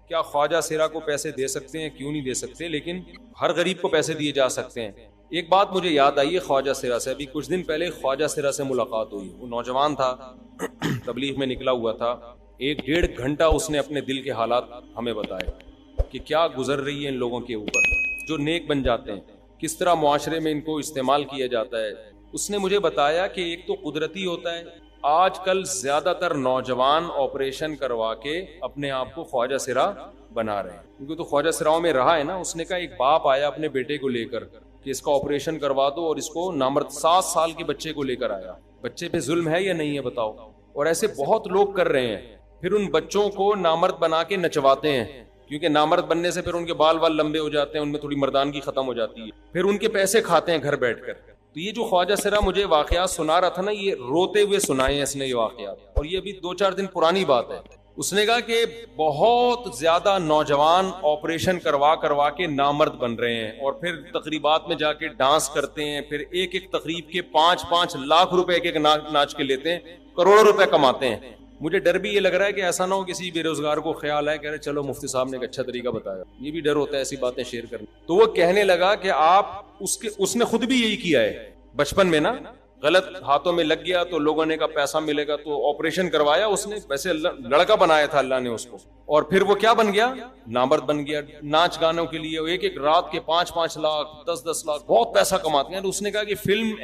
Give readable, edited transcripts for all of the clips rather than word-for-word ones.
کیا خواجہ سرا کو پیسے دے سکتے ہیں؟ کیوں نہیں دے سکتے، لیکن ہر غریب کو پیسے دیے جا سکتے ہیں۔ ایک بات مجھے یاد آئی ہے خواجہ سرا سے، ابھی کچھ دن پہلے خواجہ سرا سے ملاقات ہوئی۔ وہ نوجوان تھا، تبلیغ میں نکلا ہوا تھا، 1-1.5 گھنٹہ اس نے اپنے دل کے حالات ہمیں بتائے کہ کیا گزر رہی ہے ان لوگوں کے اوپر جو نیک بن جاتے ہیں، کس طرح معاشرے میں ان کو استعمال کیا جاتا ہے۔ اس نے مجھے بتایا کہ ایک تو قدرتی ہوتا ہے، آج کل زیادہ تر نوجوان آپریشن کروا کے اپنے آپ کو خواجہ سرا بنا رہے ہیں، کیونکہ تو خواجہ سراؤں میں رہا ہے نا۔ اس نے کہا ایک باپ آیا اپنے بیٹے کو لے کر کہ اس کا آپریشن کروا دو، اور اس کو نامرد 7 سال کے بچے کو لے کر آیا۔ بچے پہ ظلم ہے یا نہیں ہے بتاؤ؟ اور ایسے بہت لوگ کر رہے ہیں۔ پھر ان بچوں کو نامرد بنا کے نچواتے ہیں، کیونکہ نامرد بننے سے پھر ان کے بال لمبے ہو جاتے ہیں، ان میں تھوڑی مردانگی ختم ہو جاتی ہے، پھر ان کے پیسے کھاتے ہیں گھر بیٹھ کر۔ تو یہ جو خواجہ سرا مجھے واقعات سنا رہا تھا نا، یہ روتے ہوئے سنائے ہیں اس نے یہ واقعات، اور یہ ابھی 2-4 دن پرانی بات ہے۔ اس نے کہا کہ بہت زیادہ نوجوان آپریشن کروا کے نامرد بن رہے ہیں، اور پھر تقریبات میں جا کے ڈانس کرتے ہیں، پھر ایک تقریب کے 5-5 لاکھ روپے ایک ناچ کے لیتے ہیں، کروڑوں روپے کماتے ہیں۔ مجھے ڈر بھی یہ لگ رہا ہے کہ ایسا نہ ہو کسی بے روزگار کو خیال ہے کہ ارے چلو مفتی صاحب نے ایک اچھا طریقہ بتایا، یہ بھی ڈر ہوتا ہے ایسی باتیں شیئر کرنے۔ تو وہ کہنے لگا کہ اس نے خود بھی یہی کیا ہے بچپن میں نا، غلط ہاتھوں میں لگ گیا تو لوگوں نے کہا پیسہ ملے گا، تو آپریشن کروایا اس نے، ویسے لڑکا بنایا تھا اللہ نے اس کو، اور پھر وہ کیا بن گیا؟ نامرد بن گیا۔ ناچ گانوں کے لیے ایک رات کے 5-5 لاکھ 10-10 لاکھ بہت پیسہ کماتے ہیں۔ اس نے کہا کہ فلم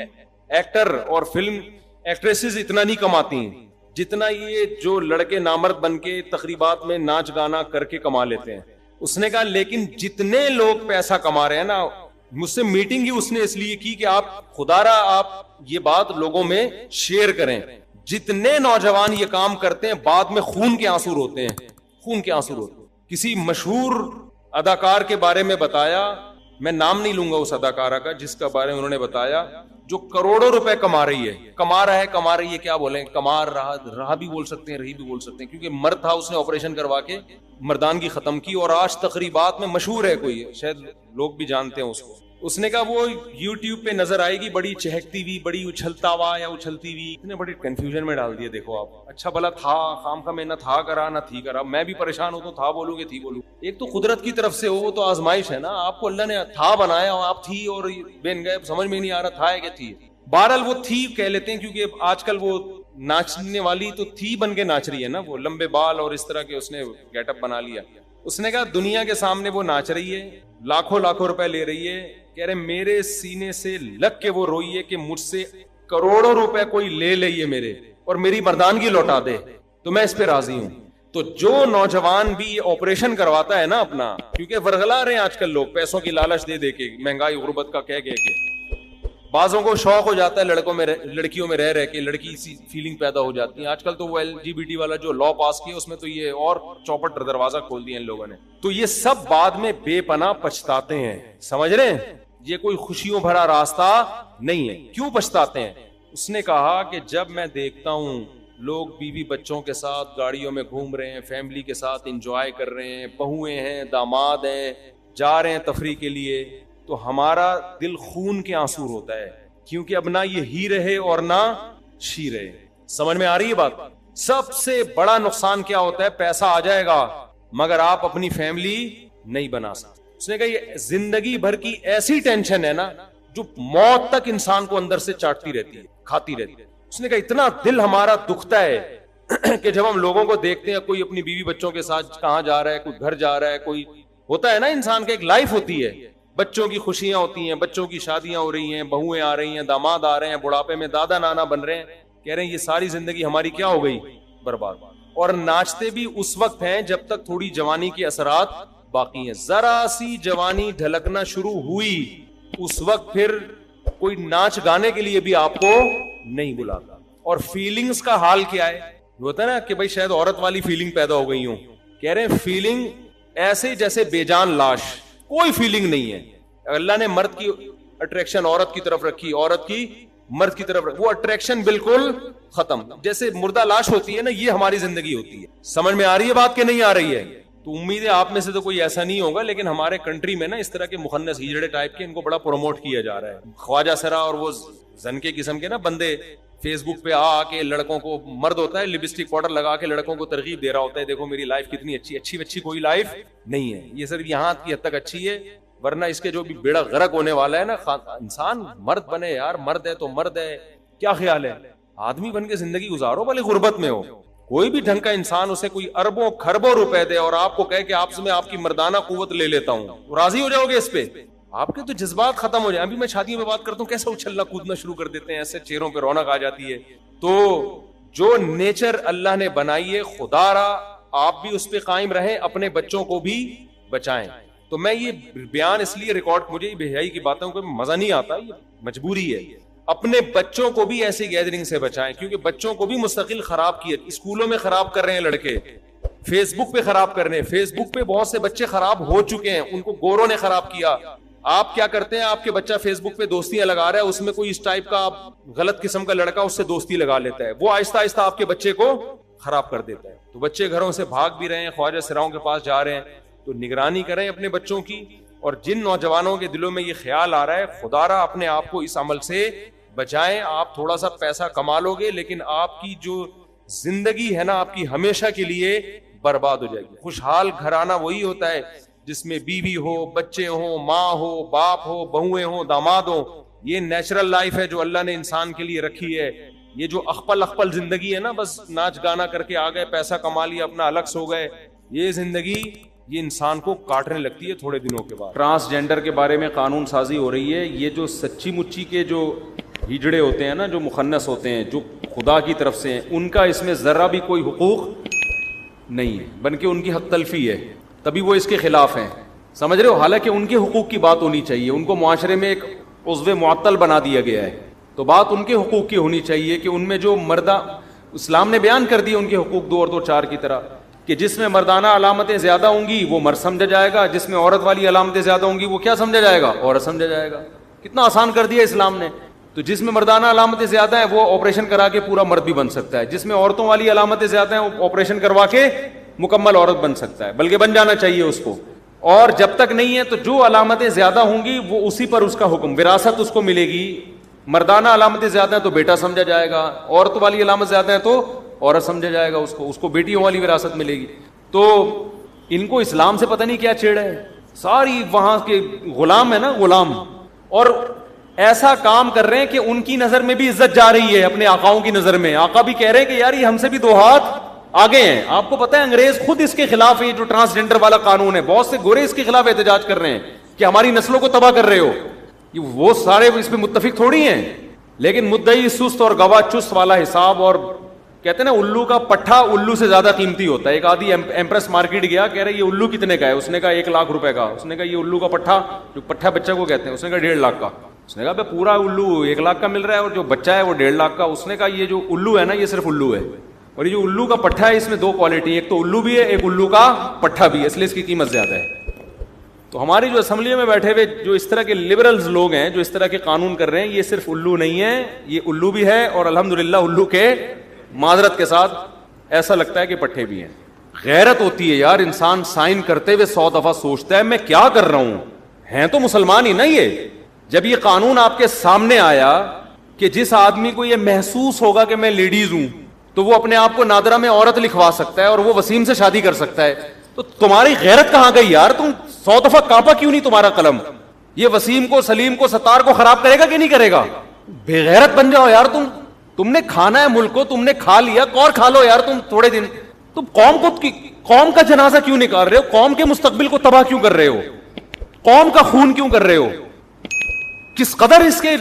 ایکٹر اور فلم ایکٹریسز اتنا نہیں کماتی ہیں جتنا یہ جو لڑکے نامرد بن کے تقریبات میں ناچ گانا کر کے کما لیتے ہیں۔ اس نے کہا لیکن جتنے لوگ پیسہ کما رہے ہیں نا، مجھ سے میٹنگ ہی اس نے اس لیے کی کہ آپ خدا را آپ یہ بات لوگوں میں شیئر کریں، جتنے نوجوان یہ کام کرتے ہیں بعد میں خون کے آنسو روتے ہیں، خون کے آنسو روتے ہیں۔ کسی مشہور اداکار کے بارے میں بتایا، میں نام نہیں لوں گا اس اداکارہ کا جس کا بارے میں انہوں نے بتایا، جو کروڑوں روپے کما رہی ہے، کما رہی ہے، کیا بولیں، کما رہا بھی بول سکتے ہیں، رہی بھی بول سکتے ہیں، کیونکہ مرد تھا، اس نے آپریشن کروا کے مردانگی ختم کی، اور آج تقریبات میں مشہور ہے، کوئی شاید لوگ بھی جانتے ہیں اس کو۔ اس نے کہا وہ یوٹیوب پہ نظر آئے گی بڑی چہکتی ہوئی، بڑی اچھلتا ہوا یا اچھلتی ہوئی، اتنے بڑے کنفیوژن میں ڈال دیے۔ دیکھو آپ، اچھا بھلا تھا، خام کا میں نہ تھا کرا نہ تھی کرا، میں بھی پریشان ہوں تو تھا بولوں گے تھی بولوں۔ ایک تو قدرت کی طرف سے ہو، وہ تو آزمائش ہے نا، آپ کو اللہ نے تھا بنایا اور آپ تھی اور بن گئے، سمجھ میں نہیں آ رہا تھا ہے کہ تھی۔ بہرحال وہ تھی کہہ لیتے ہیں، کیونکہ آج کل وہ ناچنے والی تو تھی بن کے ناچ رہی ہے نا، وہ لمبے بال اور اس طرح کے اس نے گیٹ اپ بنا لیا۔ اس نے کہا دنیا کے سامنے وہ ناچ رہی ہے، لاکھوں روپے لے رہی ہے، کہہ رہے میرے سینے سے لگ کے وہ روئی ہے کہ مجھ سے کروڑوں روپے کوئی لے لے میرے اور میری مردانگی لوٹا دے تو میں اس پہ راضی ہوں۔ تو جو نوجوان بھی آپریشن کرواتا ہے نا اپنا، کیونکہ ورغلا رہے ہیں آج کل لوگ پیسوں کی لالچ دے کے، مہنگائی غربت کا کہہ کے، بعضوں کو شوق ہو جاتا ہے لڑکیوں میں رہ کے، لڑکی سی فیلنگ پیدا ہو جاتی ہے۔ آج کل تو وہ LGBT والا جو لا پاس کیا اس میں تو یہ اور چوپٹ دروازہ کھول دیا ان لوگوں نے۔ تو یہ سب بعد میں بے پناہ پچھتاتے ہیں، سمجھ رہے ہیں؟ یہ کوئی خوشیوں بھرا راستہ نہیں ہے۔ کیوں پچھتاتے ہیں؟ اس نے کہا کہ جب میں دیکھتا ہوں لوگ بیوی بچوں کے ساتھ گاڑیوں میں گھوم رہے ہیں، فیملی کے ساتھ انجوائے کر رہے ہیں، بہویں ہیں، داماد ہیں، جا رہے ہیں تفریح کے لیے، تو ہمارا دل خون کے آنسو ہوتا ہے، کیونکہ اب نہ یہ ہی رہے اور نہ شی رہے۔ سمجھ میں آ رہی ہے بات؟ سب سے بڑا نقصان کیا ہوتا ہے؟ پیسہ آ جائے گا مگر آپ اپنی فیملی نہیں بنا سکتے۔ اس نے کہا یہ زندگی بھر کی ایسی ٹینشن ہے نا جو موت تک انسان کو اندر سے چاٹتی رہتی ہے، کھاتی رہتی ہے۔ اس نے کہا اتنا دل ہمارا دکھتا ہے کہ جب ہم لوگوں کو دیکھتے ہیں، کوئی اپنی بیوی بچوں کے ساتھ کہاں جا رہا ہے، کوئی گھر جا رہا ہے، کوئی ہوتا ہے نا انسان کا ایک لائف ہوتی ہے، بچوں کی خوشیاں ہوتی ہیں، بچوں کی شادیاں ہو رہی ہیں، بہویں آ رہی ہیں، داماد آ رہے ہیں، بڑھاپے میں دادا نانا بن رہے ہیں، کہہ رہے ہیں یہ ساری زندگی ہماری کیا ہو گئی؟ برباد۔ اور ناچتے بھی اس وقت ہیں جب تک تھوڑی جوانی کے اثرات باقی ہیں، ذرا سی جوانی ڈھلکنا شروع ہوئی اس وقت پھر کوئی ناچ گانے کے لیے بھی آپ کو نہیں بلاتا۔ اور فیلنگز کا حال کیا ہے؟ ہوتا ہے نا کہ بھائی شاید عورت والی فیلنگ پیدا ہو گئی ہوں، کہہ رہے ہیں فیلنگ ایسے جیسے بے جان لاش، کوئی فیلنگ نہیں ہے۔ اللہ نے مرد کی اٹریکشن عورت کی طرف رکھی، عورت کی مرد کی طرف رکھی، وہ اٹریکشن بالکل ختم، جیسے مردہ لاش ہوتی ہے نا، یہ ہماری زندگی ہوتی ہے۔ سمجھ میں آ رہی ہے بات کہ نہیں آ رہی ہے؟ تو امید ہے آپ میں سے تو کوئی ایسا نہیں ہوگا، لیکن ہمارے کنٹری میں نا اس طرح کے مخنث ہجڑے ٹائپ کے ان کو بڑا پروموٹ کیا جا رہا ہے۔ خواجہ سرا اور وہ زن کے قسم کے نا بندے فیس بک پہ آ کے لڑکوں کو, مرد ہوتا ہے لپسٹک پاؤڈر لگا کے لڑکوں کو ترغیب دے رہا ہوتا ہے, دیکھو میری لائف کتنی اچھی اچھی کوئی لائف نہیں ہے, یہ صرف یہاں کی حد تک اچھی ہے, ورنہ اس کے جو بھی بیڑا غرق ہونے والا ہے نا. انسان مرد بنے یار, مرد ہے تو مرد ہے, کیا خیال ہے, آدمی بن کے زندگی گزارو, بھلے غربت میں ہو. کوئی بھی ڈھنگ کا انسان اسے کوئی اربوں کھربوں روپے دے اور آپ کو کہے کہ آپ سے میں آپ کی مردانہ قوت لے لیتا ہوں, راضی ہو جاؤ گے اس پہ؟ آپ کے تو جذبات ختم ہو جائیں. ابھی میں شادیوں میں بات کرتا ہوں, کیسے اچھلنا کودنا شروع کر دیتے ہیں, ایسے چہروں پہ رونق آ جاتی ہے. تو جو نیچر اللہ نے بنائی ہے خدا را, آپ بھی اس پہ قائم رہیں, اپنے بچوں کو بھی بچائیں. تو میں یہ بیان اس لیے ریکارڈ, مجھے یہ بے حیائی کی باتوں کو مزہ نہیں آتا, یہ مجبوری ہے. اپنے بچوں کو بھی ایسی گیدرنگ سے بچائیں, کیونکہ بچوں کو بھی مستقل خراب کیے, اسکولوں میں خراب کر رہے ہیں لڑکے, فیس بک پہ خراب کر رہے ہیں. فیس بک پہ بہت سے بچے خراب ہو چکے ہیں, ان کو گوروں نے خراب کیا. آپ کیا کرتے ہیں, آپ کے بچہ فیس بک پہ دوستیاں لگا رہا ہے, اس میں کوئی اس ٹائپ کا غلط قسم کا لڑکا اس سے دوستی لگا لیتا ہے, وہ آہستہ آہستہ آپ کے بچے کو خراب کر دیتا ہے. تو بچے گھروں سے بھاگ بھی رہے ہیں, خواجہ سراؤں کے پاس جا رہے ہیں. تو نگرانی کریں اپنے بچوں کی, اور جن نوجوانوں کے دلوں میں یہ خیال آ رہا ہے خدا را اپنے آپ کو اس عمل سے بچائیں. آپ تھوڑا سا پیسہ کما لو گے, لیکن آپ کی جو زندگی ہے نا آپ کی ہمیشہ کے لیے برباد ہو جائے گی. خوشحال گھرانہ وہی ہوتا ہے جس میں بیوی ہو, بچے ہوں, ماں ہو, باپ ہو, بہویں ہوں, داماد ہوں. یہ نیچرل لائف ہے جو اللہ نے انسان کے لیے رکھی ہے. یہ جو اخپل زندگی ہے نا, بس ناچ گانا کر کے آ گئے, پیسہ کما لیا, اپنا الگ سو گئے, یہ زندگی یہ انسان کو کاٹنے لگتی ہے تھوڑے دنوں کے بعد. ٹرانسجینڈر کے بارے میں قانون سازی ہو رہی ہے. یہ جو سچی مچی کے جو ہجڑے ہوتے ہیں نا, جو مخنث ہوتے ہیں, جو خدا کی طرف سے ہیں, ان کا اس میں ذرا بھی کوئی حقوق نہیں ہے, بلکہ ان کی حق تلفی ہے, تبھی وہ اس کے خلاف ہیں. سمجھ رہے ہو؟ حالانکہ ان کے حقوق کی بات ہونی چاہیے, ان کو معاشرے میں ایک عضو معطل بنا دیا گیا ہے. تو بات ان کے حقوق کی ہونی چاہیے کہ ان میں جو مردہ, اسلام نے بیان کر دیا ان کے حقوق 2 اور 2 4 کی طرح, کہ جس میں مردانہ علامتیں زیادہ ہوں گی وہ مرد سمجھا جائے گا, جس میں عورت والی علامتیں زیادہ ہوں گی وہ کیا سمجھا جائے گا؟ عورت سمجھا جائے گا. کتنا آسان کر دیا اسلام نے. تو جس میں مردانہ علامتیں زیادہ ہیں وہ آپریشن کرا کے پورا مرد بھی بن سکتا ہے, جس میں عورتوں والی علامتیں زیادہ ہیں وہ آپریشن کروا کے مکمل عورت بن سکتا ہے, بلکہ بن جانا چاہیے اس کو. اور جب تک نہیں ہے تو جو علامتیں زیادہ ہوں گی وہ اسی پر اس کا حکم, وراثت اس کو ملے گی. مردانہ علامتیں زیادہ ہیں تو بیٹا سمجھا جائے گا, عورت والی علامت زیادہ ہیں تو عورت سمجھا جائے گا, اس کو بیٹیوں والی وراثت ملے گی. تو ان کو اسلام سے پتہ نہیں کیا چھیڑا ہے, ساری وہاں کے غلام ہے نا, غلام, اور ایسا کام کر رہے ہیں کہ ان کی نظر میں بھی عزت جا رہی ہے اپنے آقاؤں کی نظر میں. آقا بھی کہہ رہے ہیں کہ یار یہ ہم سے بھی 2 ہاتھ آگے ہیں. آپ کو پتہ ہے انگریز خود اس کے خلاف ہے, جو ٹرانسجینڈر والا قانون ہے, بہت سے گورے اس کے خلاف احتجاج کر رہے ہیں کہ ہماری نسلوں کو تباہ کر رہے ہو. وہ سارے اس پہ متفق تھوڑی ہیں, لیکن مدعی سست اور گواہ چست والا حساب. اور کہتے ہیں نا الو کا پٹھا الو سے زیادہ قیمتی ہوتا ہے. ایک آدھی ایمپریس مارکیٹ گیا, کہہ رہے یہ الو کتنے کا ہے, اس نے کہا 1 لاکھ روپے کا. اس نے کہا یہ الو کا پٹھا, جو پٹھا بچہ کو کہتے ہیں, اس نے کہا 1.5 لاکھ کا. اس نے کہا بھائی پورا الو 1 لاکھ کا مل رہا ہے اور جو بچہ ہے وہ 1.5 لاکھ کا. اس نے کہا یہ جو الو ہے نا یہ صرف الو ہے, اور یہ جو الو کا پٹھا ہے اس میں 2 کوالٹی, ایک تو الو بھی ہے, ایک الو کا پٹھا بھی ہے, اس لیے اس کی قیمت زیادہ ہے. تو ہماری جو اسمبلی میں بیٹھے ہوئے جو اس طرح کے لبرلز لوگ ہیں جو اس طرح کے قانون کر رہے ہیں, یہ صرف الو نہیں ہے, یہ الو بھی ہے, اور الحمدللہ الو کے معذرت کے ساتھ ایسا لگتا ہے کہ پٹھے بھی ہیں. غیرت ہوتی ہے یار, انسان سائن کرتے ہوئے 100 دفعہ سوچتا ہے میں کیا کر رہا ہوں. ہیں تو مسلمان ہی نا یہ. جب یہ قانون آپ کے سامنے آیا کہ جس آدمی کو یہ محسوس ہوگا کہ میں لیڈیز ہوں تو وہ اپنے آپ کو نادرہ میں عورت لکھوا سکتا ہے اور وہ وسیم سے شادی کر سکتا ہے, تو تمہاری غیرت کہاں گئی یار؟ تم 100 دفعہ کانپا کیوں نہیں تمہارا قلم؟ یہ وسیم کو, سلیم کو, ستار کو خراب کرے گا کہ نہیں کرے گا؟ بے غیرت بن جاؤ یار. تم نے کھانا ہے ملک کو, تم نے کھا لیا, اور کھا لو یار تم تھوڑے دن. تم قوم کا جنازہ کیوں نکال رہے ہو؟ قوم کے مستقبل کو تباہ کیوں کر رہے ہو؟ قوم کا خون کیوں کر رہے ہو؟ کس قدر اس کے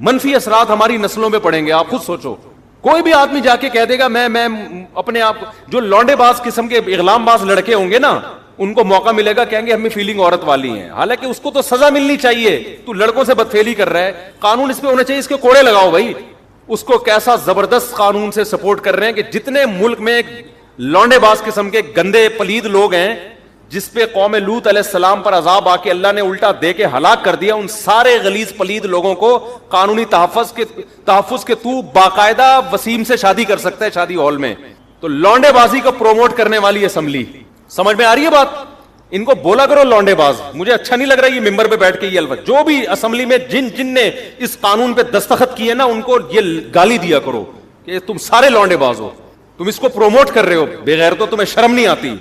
منفی اثرات ہماری نسلوں میں پڑیں گے آپ خود سوچو. کوئی بھی آدمی جا کے کہہ دے گا میں اپنے آپ, جو لونڈے باز قسم کے اغلام باز لڑکے ہوں گے نا, ان کو موقع ملے گا, کہیں گے ہمیں فیلنگ عورت والی ہیں, حالانکہ اس کو تو سزا ملنی چاہیے. تو لڑکوں سے بدفعلی کر رہا ہے, قانون اس پہ ہونا چاہیے, اس کے کوڑے لگاؤ بھائی. اس کو کیسا زبردست قانون سے سپورٹ کر رہے ہیں کہ جتنے ملک میں لونڈے باز قسم کے گندے پلید لوگ ہیں جس پہ قوم لوط علیہ السلام پر عذاب آ کے اللہ نے الٹا دے کے ہلاک کر دیا, ان سارے غلیظ پلید لوگوں کو قانونی تحفظ کے تو باقاعدہ وسیم سے شادی کر سکتا ہے شادی ہال میں. تو لونڈے بازی کو پروموٹ کرنے والی اسمبلی, سمجھ میں آ رہی ہے بات؟ ان کو بولا کرو لونڈے باز. مجھے اچھا نہیں لگ رہا یہ ممبر پہ بیٹھ کے یہ الفاظ. جو بھی اسمبلی میں جن نے اس قانون پہ دستخط کیے نا ان کو یہ گالی دیا کرو کہ تم سارے لونڈے باز ہو, تم اس کو پروموٹ کر رہے ہو بغیر تو تمہیں شرم نہیں آتی.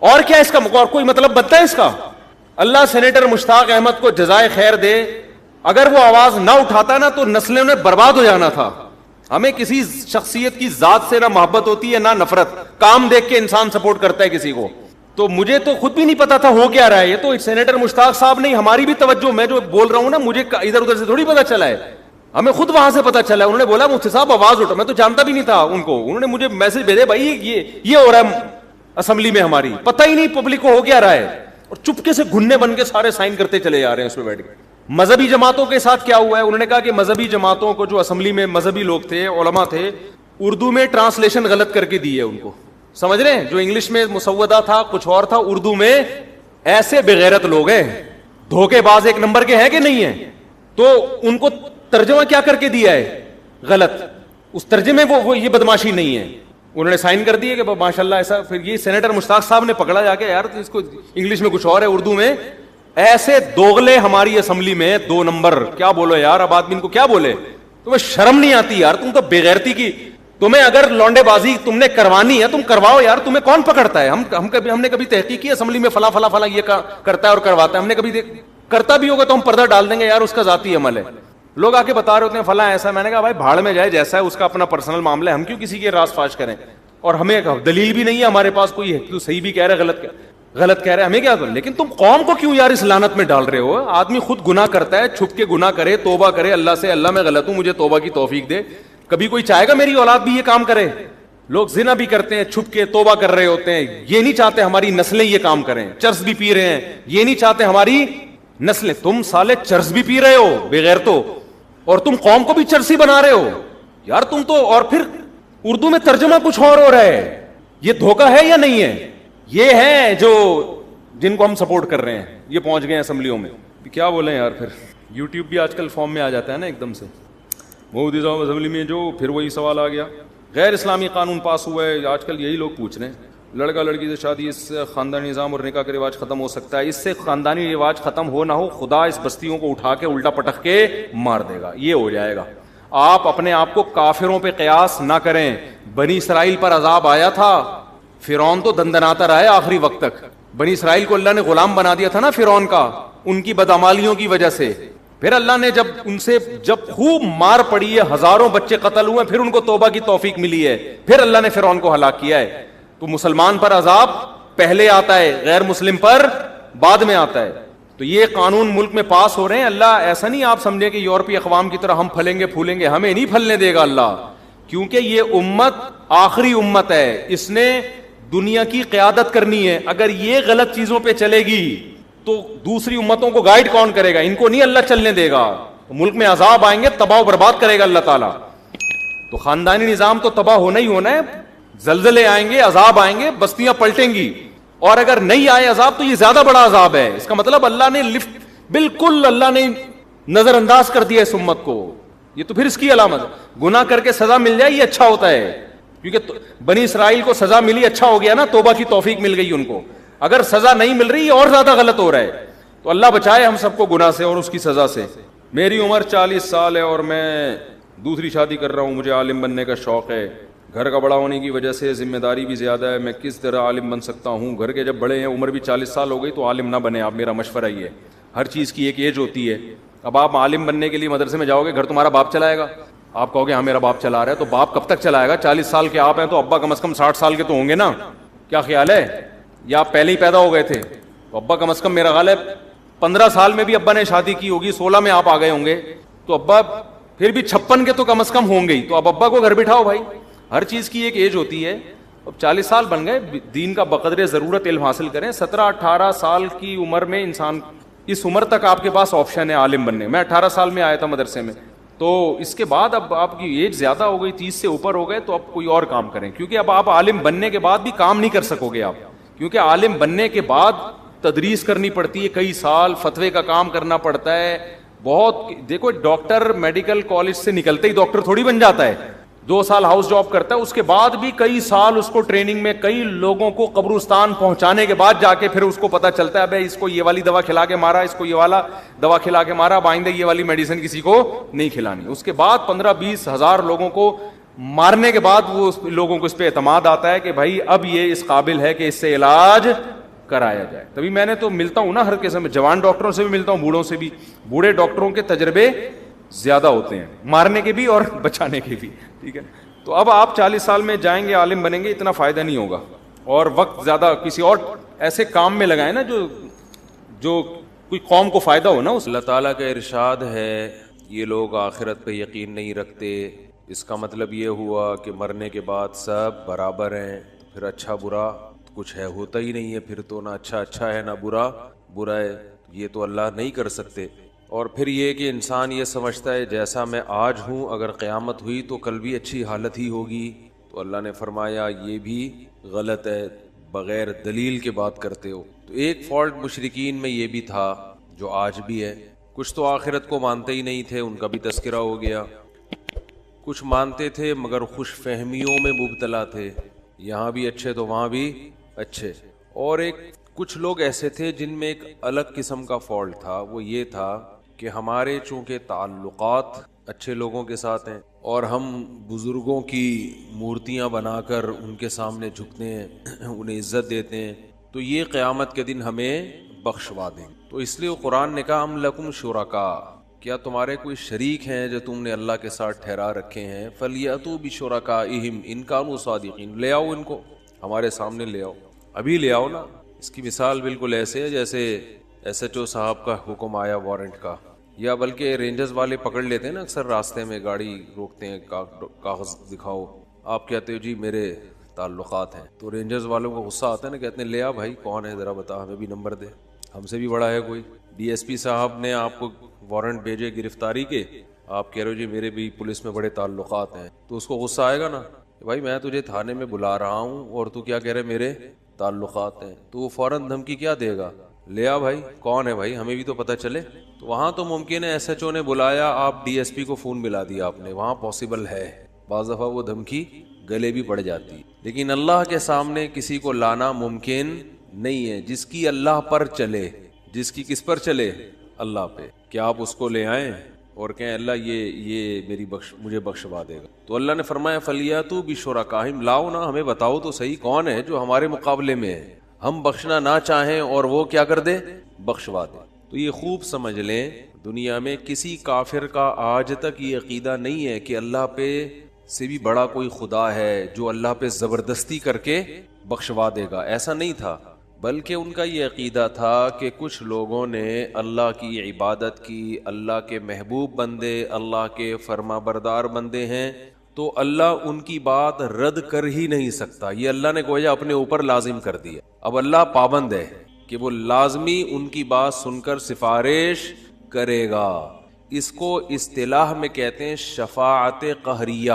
اور کیا اس کا اور کوئی مطلب بنتا ہے اس کا؟ اللہ سینیٹر مشتاق احمد کو جزائے خیر دے, اگر وہ آواز نہ اٹھاتا نا تو نسلوں نے برباد ہو جانا تھا. ہمیں کسی شخصیت کی ذات سے نہ محبت ہوتی ہے نہ نفرت, کام دیکھ کے انسان سپورٹ کرتا ہے کسی کو. تو مجھے تو خود بھی نہیں پتا تھا ہو کیا رہا ہے. یہ تو سینیٹر مشتاق صاحب نہیں, ہماری بھی توجہ, میں جو بول رہا ہوں نا مجھے ادھر ادھر سے تھوڑی پتا چلا ہے, ہمیں خود وہاں سے پتا چلا ہے. انہوں نے بولا مفتی صاحب آواز اٹھا, میں تو جانتا بھی نہیں تھا ان کو, انہوں نے مجھے میسج بھیجے بھائی یہ ہو رہا ہے اسمبلی میں ہماری, پتہ ہی نہیں پبلک کو ہو کیا رہا ہے, اور چپکے سے گھننے بن کے سارے سائن کرتے چلے جا رہے ہیں اس پہ بیٹھ کے. مذہبی جماعتوں کے ساتھ کیا ہوا ہے؟ انہوں نے کہا کہ مذہبی جماعتوں کو, جو اسمبلی میں مذہبی لوگ تھے, علماء تھے, اردو میں ٹرانسلیشن غلط کر کے دی ہے ان کو. سمجھ رہے ہیں, جو انگلش میں مسودہ تھا کچھ اور تھا, اردو میں. ایسے بغیرت لوگ ہیں, دھوکے باز ایک نمبر کے ہیں کہ نہیں ہیں, تو ان کو ترجمہ کیا کر کے دیا ہے غلط, اس ترجمے وہ یہ بدماشی نہیں ہے. انہوں نے سائن کر دیے کہ ماشاءاللہ ایسا. پھر یہ سینیٹر مشتاق صاحب نے پکڑا جا کے, یار اس کو انگلش میں کچھ اور ہے اردو میں. ایسے دوغلے ہماری اسمبلی میں 2 نمبر, کیا بولو یار, اب آدمی ان کو کیا بولے, تمہیں شرم نہیں آتی یار, تم تو بغیرتی کی. تمہیں اگر لونڈے بازی تم نے کروانی ہے تم کرواؤ یار, تمہیں کون پکڑتا ہے؟ ہم نے کبھی تحقیق کی اسمبلی میں فلاں فلاں فلاں یہ کرتا ہے اور کرواتا ہے؟ ہم نے کبھی کرتا بھی ہوگا تو ہم پردہ ڈال دیں گے یار, اس کا ذاتی عمل ہے. لوگ آ کے بتا رہے ہوتے ہیں فلاں ایسا. میں نے کہا بھائی بھاڑ میں جائے, جیسا ہے اس کا اپنا پرسنل معاملہ ہے, ہم کیوں کسی کے راز فاش کریں؟ اور ہمیں دلیل بھی نہیں ہے ہمارے پاس کوئی ہے, تو صحیح بھی کہہ رہے غلط کہہ رہے, ہمیں کیا کریں؟ لیکن تم قوم کو کیوں یار اس لعنت میں ڈال رہے ہو؟ آدمی خود گناہ کرتا ہے, چھپ کے گناہ کرے, توبہ کرے اللہ سے, اللہ میں غلط ہوں مجھے توبہ کی توفیق دے. کبھی کوئی چاہے گا میری اولاد بھی یہ کام کرے؟ لوگ زنا بھی کرتے ہیں, چھپ کے توبہ کر رہے ہوتے ہیں, یہ نہیں چاہتے ہماری نسلیں یہ کام کریں. چرس بھی پی رہے ہیں, یہ نہیں چاہتے ہماری نسلیں. تم سالے چرس بھی پی رہے ہو بغیر تو, اور تم قوم کو بھی چرسی بنا رہے ہو یار تم تو. اور پھر اردو میں ترجمہ کچھ اور ہو رہا ہے. یہ دھوکہ ہے یا نہیں ہے؟ یہ ہے جو جن کو ہم سپورٹ کر رہے ہیں, یہ پہنچ گئے ہیں اسمبلیوں میں. کیا بولیں یار, پھر یوٹیوب بھی آج کل فارم میں آ جاتا ہے نا ایک دم سے. مودی صاحب اسمبلی میں جو, پھر وہی سوال آ گیا, غیر اسلامی قانون پاس ہوا ہے, آج کل یہی لوگ پوچھ رہے ہیں. لڑکا لڑکی سے شادی, اس سے خاندانی نظام اور نکاح کا رواج ختم ہو سکتا ہے. اس سے خاندانی رواج ختم ہو نہ ہو, خدا اس بستیوں کو اٹھا کے الٹا پٹک کے مار دے گا, یہ ہو جائے گا. آپ اپنے آپ کو کافروں پہ قیاس نہ کریں. بنی اسرائیل پر عذاب آیا تھا, فرعون تو دندناتا رہا ہے آخری وقت تک. بنی اسرائیل کو اللہ نے غلام بنا دیا تھا نا فرعون کا, ان کی بدعمالیوں کی وجہ سے. پھر اللہ نے جب ان سے خوب مار پڑی ہے, ہزاروں بچے قتل ہوئے, پھر ان کو توبہ کی توفیق ملی ہے, پھر اللہ نے فرعون کو ہلاک کیا ہے. تو مسلمان پر عذاب پہلے آتا ہے, غیر مسلم پر بعد میں آتا ہے. تو یہ قانون ملک میں پاس ہو رہے ہیں. اللہ ایسا نہیں آپ سمجھے کہ یورپی اقوام کی طرح ہم پھلیں گے پھولیں گے, ہمیں نہیں پھلنے دے گا اللہ, کیونکہ یہ امت آخری امت ہے, اس نے دنیا کی قیادت کرنی ہے. اگر یہ غلط چیزوں پہ چلے گی تو دوسری امتوں کو گائیڈ کون کرے گا؟ ان کو نہیں اللہ چلنے دے گا. ملک میں عذاب آئیں گے, تباہ و برباد کرے گا اللہ تعالیٰ. تو خاندانی نظام تو تباہ ہونا ہی ہونا ہے, زلزلے آئیں گے, عذاب آئیں گے, بستیاں پلٹیں گی. اور اگر نہیں آئے عذاب تو یہ زیادہ بڑا عذاب ہے. اس کا مطلب اللہ نے بالکل اللہ نے نظر انداز کر دیا اس امت کو. یہ تو پھر اس کی علامت ہے. گناہ کر کے سزا مل جائے یہ اچھا ہوتا ہے, کیونکہ بنی اسرائیل کو سزا ملی, اچھا ہو گیا نا, توبہ کی توفیق مل گئی ان کو. اگر سزا نہیں مل رہی اور زیادہ غلط ہو رہا ہے. تو اللہ بچائے ہم سب کو گناہ سے اور اس کی سزا سے. میری عمر 40 سال ہے اور میں دوسری شادی کر رہا ہوں. مجھے عالم بننے کا شوق ہے. گھر کا بڑا ہونے کی وجہ سے ذمہ داری بھی زیادہ ہے. میں کس طرح عالم بن سکتا ہوں؟ گھر کے جب بڑے ہیں, عمر بھی 40 سال ہو گئی, تو عالم نہ بنے آپ, میرا مشورہ یہ ہے. ہر چیز کی ایک ایج ہوتی ہے. اب آپ عالم بننے کے لیے مدرسے میں جاؤ گے, گھر تمہارا باپ چلائے گا. آپ کہو گے ہاں میرا باپ چلا رہا ہے, تو باپ کب تک چلائے گا؟ 40 سال کے آپ ہیں تو ابا کم از کم 60 سال کے تو ہوں گے نا. کیا خیال ہے؟ یا آپ پہلے ہی پیدا ہو گئے تھے؟ تو ابا کم از کم, میرا خیال ہے 15 سال میں بھی ابا نے شادی کی ہوگی, 16 میں آپ آ گئے ہوں گے, تو ابا پھر بھی 56 کے تو کم از کم ہوں گے ہی. تو اب ابا کو گھر بٹھاؤ بھائی. ہر چیز کی ایک ایج ہوتی ہے. اب 40 سال بن گئے, دین کا بقدر ضرورت علم حاصل کریں. 17-18 سال کی عمر میں انسان, اس عمر تک آپ کے پاس آپشن ہے عالم بننے. میں 18 سال میں آیا تھا مدرسے میں, تو اس کے بعد اب آپ کی ایج زیادہ ہو گئی, 30 سے اوپر ہو گئے, تو اب کوئی اور کام کریں. کیونکہ اب آپ عالم بننے کے بعد بھی کام نہیں کر سکو گے آپ, کیونکہ عالم بننے کے بعد تدریس کرنی پڑتی ہے, کئی سال فتوے کا کام کرنا پڑتا ہے. بہت دیکھو, ڈاکٹر میڈیکل کالج سے نکلتے ہی ڈاکٹر تھوڑی بن جاتا ہے. 2 سال ہاؤس جاب کرتا ہے, اس کے بعد بھی کئی سال اس کو ٹریننگ میں, کئی لوگوں کو قبرستان پہنچانے کے بعد جا کے پھر اس کو پتا چلتا ہے ابے اس کو یہ والی دوا کھلا کے مارا, اس کو یہ والا دوا کھلا کے مارا, اب آئندہ یہ والی میڈیسن کسی کو نہیں کھلانی. اس کے بعد 15-20 ہزار لوگوں کو مارنے کے بعد وہ لوگوں کو اس پہ اعتماد آتا ہے کہ بھائی اب یہ اس قابل ہے کہ اس سے علاج کرایا جائے. تبھی میں نے تو ملتا ہوں نا ہر قسم میں, جوان ڈاکٹروں سے بھی ملتا ہوں, بوڑھوں سے بھی. بوڑھے ڈاکٹروں کے تجربے زیادہ ہوتے ہیں, مارنے کے بھی اور بچانے کے بھی, ٹھیک ہے. تو اب آپ 40 سال میں جائیں گے, عالم بنیں گے, اتنا فائدہ نہیں ہوگا, اور وقت زیادہ کسی اور ایسے کام میں لگائیں نا جو کوئی قوم کو فائدہ ہو نا. اللہ تعالیٰ کا ارشاد ہے یہ لوگ آخرت پہ یقین نہیں رکھتے, اس کا مطلب یہ ہوا کہ مرنے کے بعد سب برابر ہیں, پھر اچھا برا کچھ ہے ہوتا ہی نہیں ہے, پھر تو نہ اچھا ہے نہ برا ہے, یہ تو اللہ نہیں کر سکتے. اور پھر یہ کہ انسان یہ سمجھتا ہے جیسا میں آج ہوں اگر قیامت ہوئی تو کل بھی اچھی حالت ہی ہوگی, تو اللہ نے فرمایا یہ بھی غلط ہے, بغیر دلیل کے بات کرتے ہو. تو ایک فالٹ مشرکین میں یہ بھی تھا جو آج بھی ہے, کچھ تو آخرت کو مانتے ہی نہیں تھے, ان کا بھی تذکرہ ہو گیا. کچھ مانتے تھے مگر خوش فہمیوں میں مبتلا تھے, یہاں بھی اچھے تو وہاں بھی اچھے. اور کچھ لوگ ایسے تھے جن میں ایک الگ قسم کا فالٹ تھا, وہ یہ تھا کہ ہمارے چونکہ تعلقات اچھے لوگوں کے ساتھ ہیں اور ہم بزرگوں کی مورتیاں بنا کر ان کے سامنے جھکتے ہیں, انہیں عزت دیتے ہیں, تو یہ قیامت کے دن ہمیں بخشوا دیں. تو اس لیے قرآن نے کہا ام لکم شرکا, کیا تمہارے کوئی شریک ہیں جو تم نے اللہ کے ساتھ ٹھہرا رکھے ہیں, فلیأتوا بشرکائہم ان کانوا صادقین, لے آؤ ان کو ہمارے سامنے, لے آؤ, ابھی لے آؤ نا. اس کی مثال بالکل ایسے ہے جیسے SHO صاحب کا حکم آیا وارنٹ کا, یا بلکہ رینجرز والے پکڑ لیتے ہیں نا اکثر راستے میں, گاڑی روکتے ہیں, کاغذ دکھاؤ, آپ کہتے ہو جی میرے تعلقات ہیں, تو رینجرز والوں کو غصہ آتا ہے نا, کہتے ہیں لے آ بھائی کون ہے ذرا بتا, ہمیں بھی نمبر دے, ہم سے بھی بڑا ہے کوئی. DSP صاحب نے آپ کو وارنٹ بھیجے گرفتاری کے, آپ کہہ رہے ہو جی میرے بھی پولیس میں بڑے تعلقات ہیں, تو اس کو غصہ آئے گا نا, بھائی میں تجھے تھانے میں بلا رہا ہوں اور تو کیا کہہ رہے میرے تعلقات ہیں, تو وہ فوراً دھمکی کیا دے گا, لے آ بھائی کون ہے بھائی, ہمیں بھی تو پتہ چلے. تو وہاں تو ممکن ہے SHO نے بلایا, آپ DSP کو فون ملا دیا آپ نے, وہاں پاسبل ہے, بعض دفعہ وہ دھمکی گلے بھی پڑ جاتی. لیکن اللہ کے سامنے کسی کو لانا ممکن نہیں ہے, جس کی اللہ پر چلے, جس کی کس پر چلے, اللہ پہ. کیا آپ اس کو لے آئیں اور کہیں اللہ یہ میری مجھے بخشوا دے گا؟ تو اللہ نے فرمایا فلیاتوا بشرکائہم, لاؤ نا, ہمیں بتاؤ تو صحیح کون ہے جو ہمارے مقابلے میں ہے, ہم بخشنا نہ چاہیں اور وہ کیا کر دے, بخشوا دے. تو یہ خوب سمجھ لیں, دنیا میں کسی کافر کا آج تک یہ عقیدہ نہیں ہے کہ اللہ پہ سے بھی بڑا کوئی خدا ہے جو اللہ پہ زبردستی کر کے بخشوا دے گا, ایسا نہیں تھا. بلکہ ان کا یہ عقیدہ تھا کہ کچھ لوگوں نے اللہ کی عبادت کی, اللہ کے محبوب بندے, اللہ کے فرما بردار بندے ہیں, تو اللہ ان کی بات رد کر ہی نہیں سکتا, یہ اللہ نے گویا اپنے اوپر لازم کر دیا. اب اللہ پابند ہے کہ وہ لازمی ان کی بات سن کر سفارش کرے گا. اس کو اصطلاح میں کہتے ہیں شفاعت قہریہ,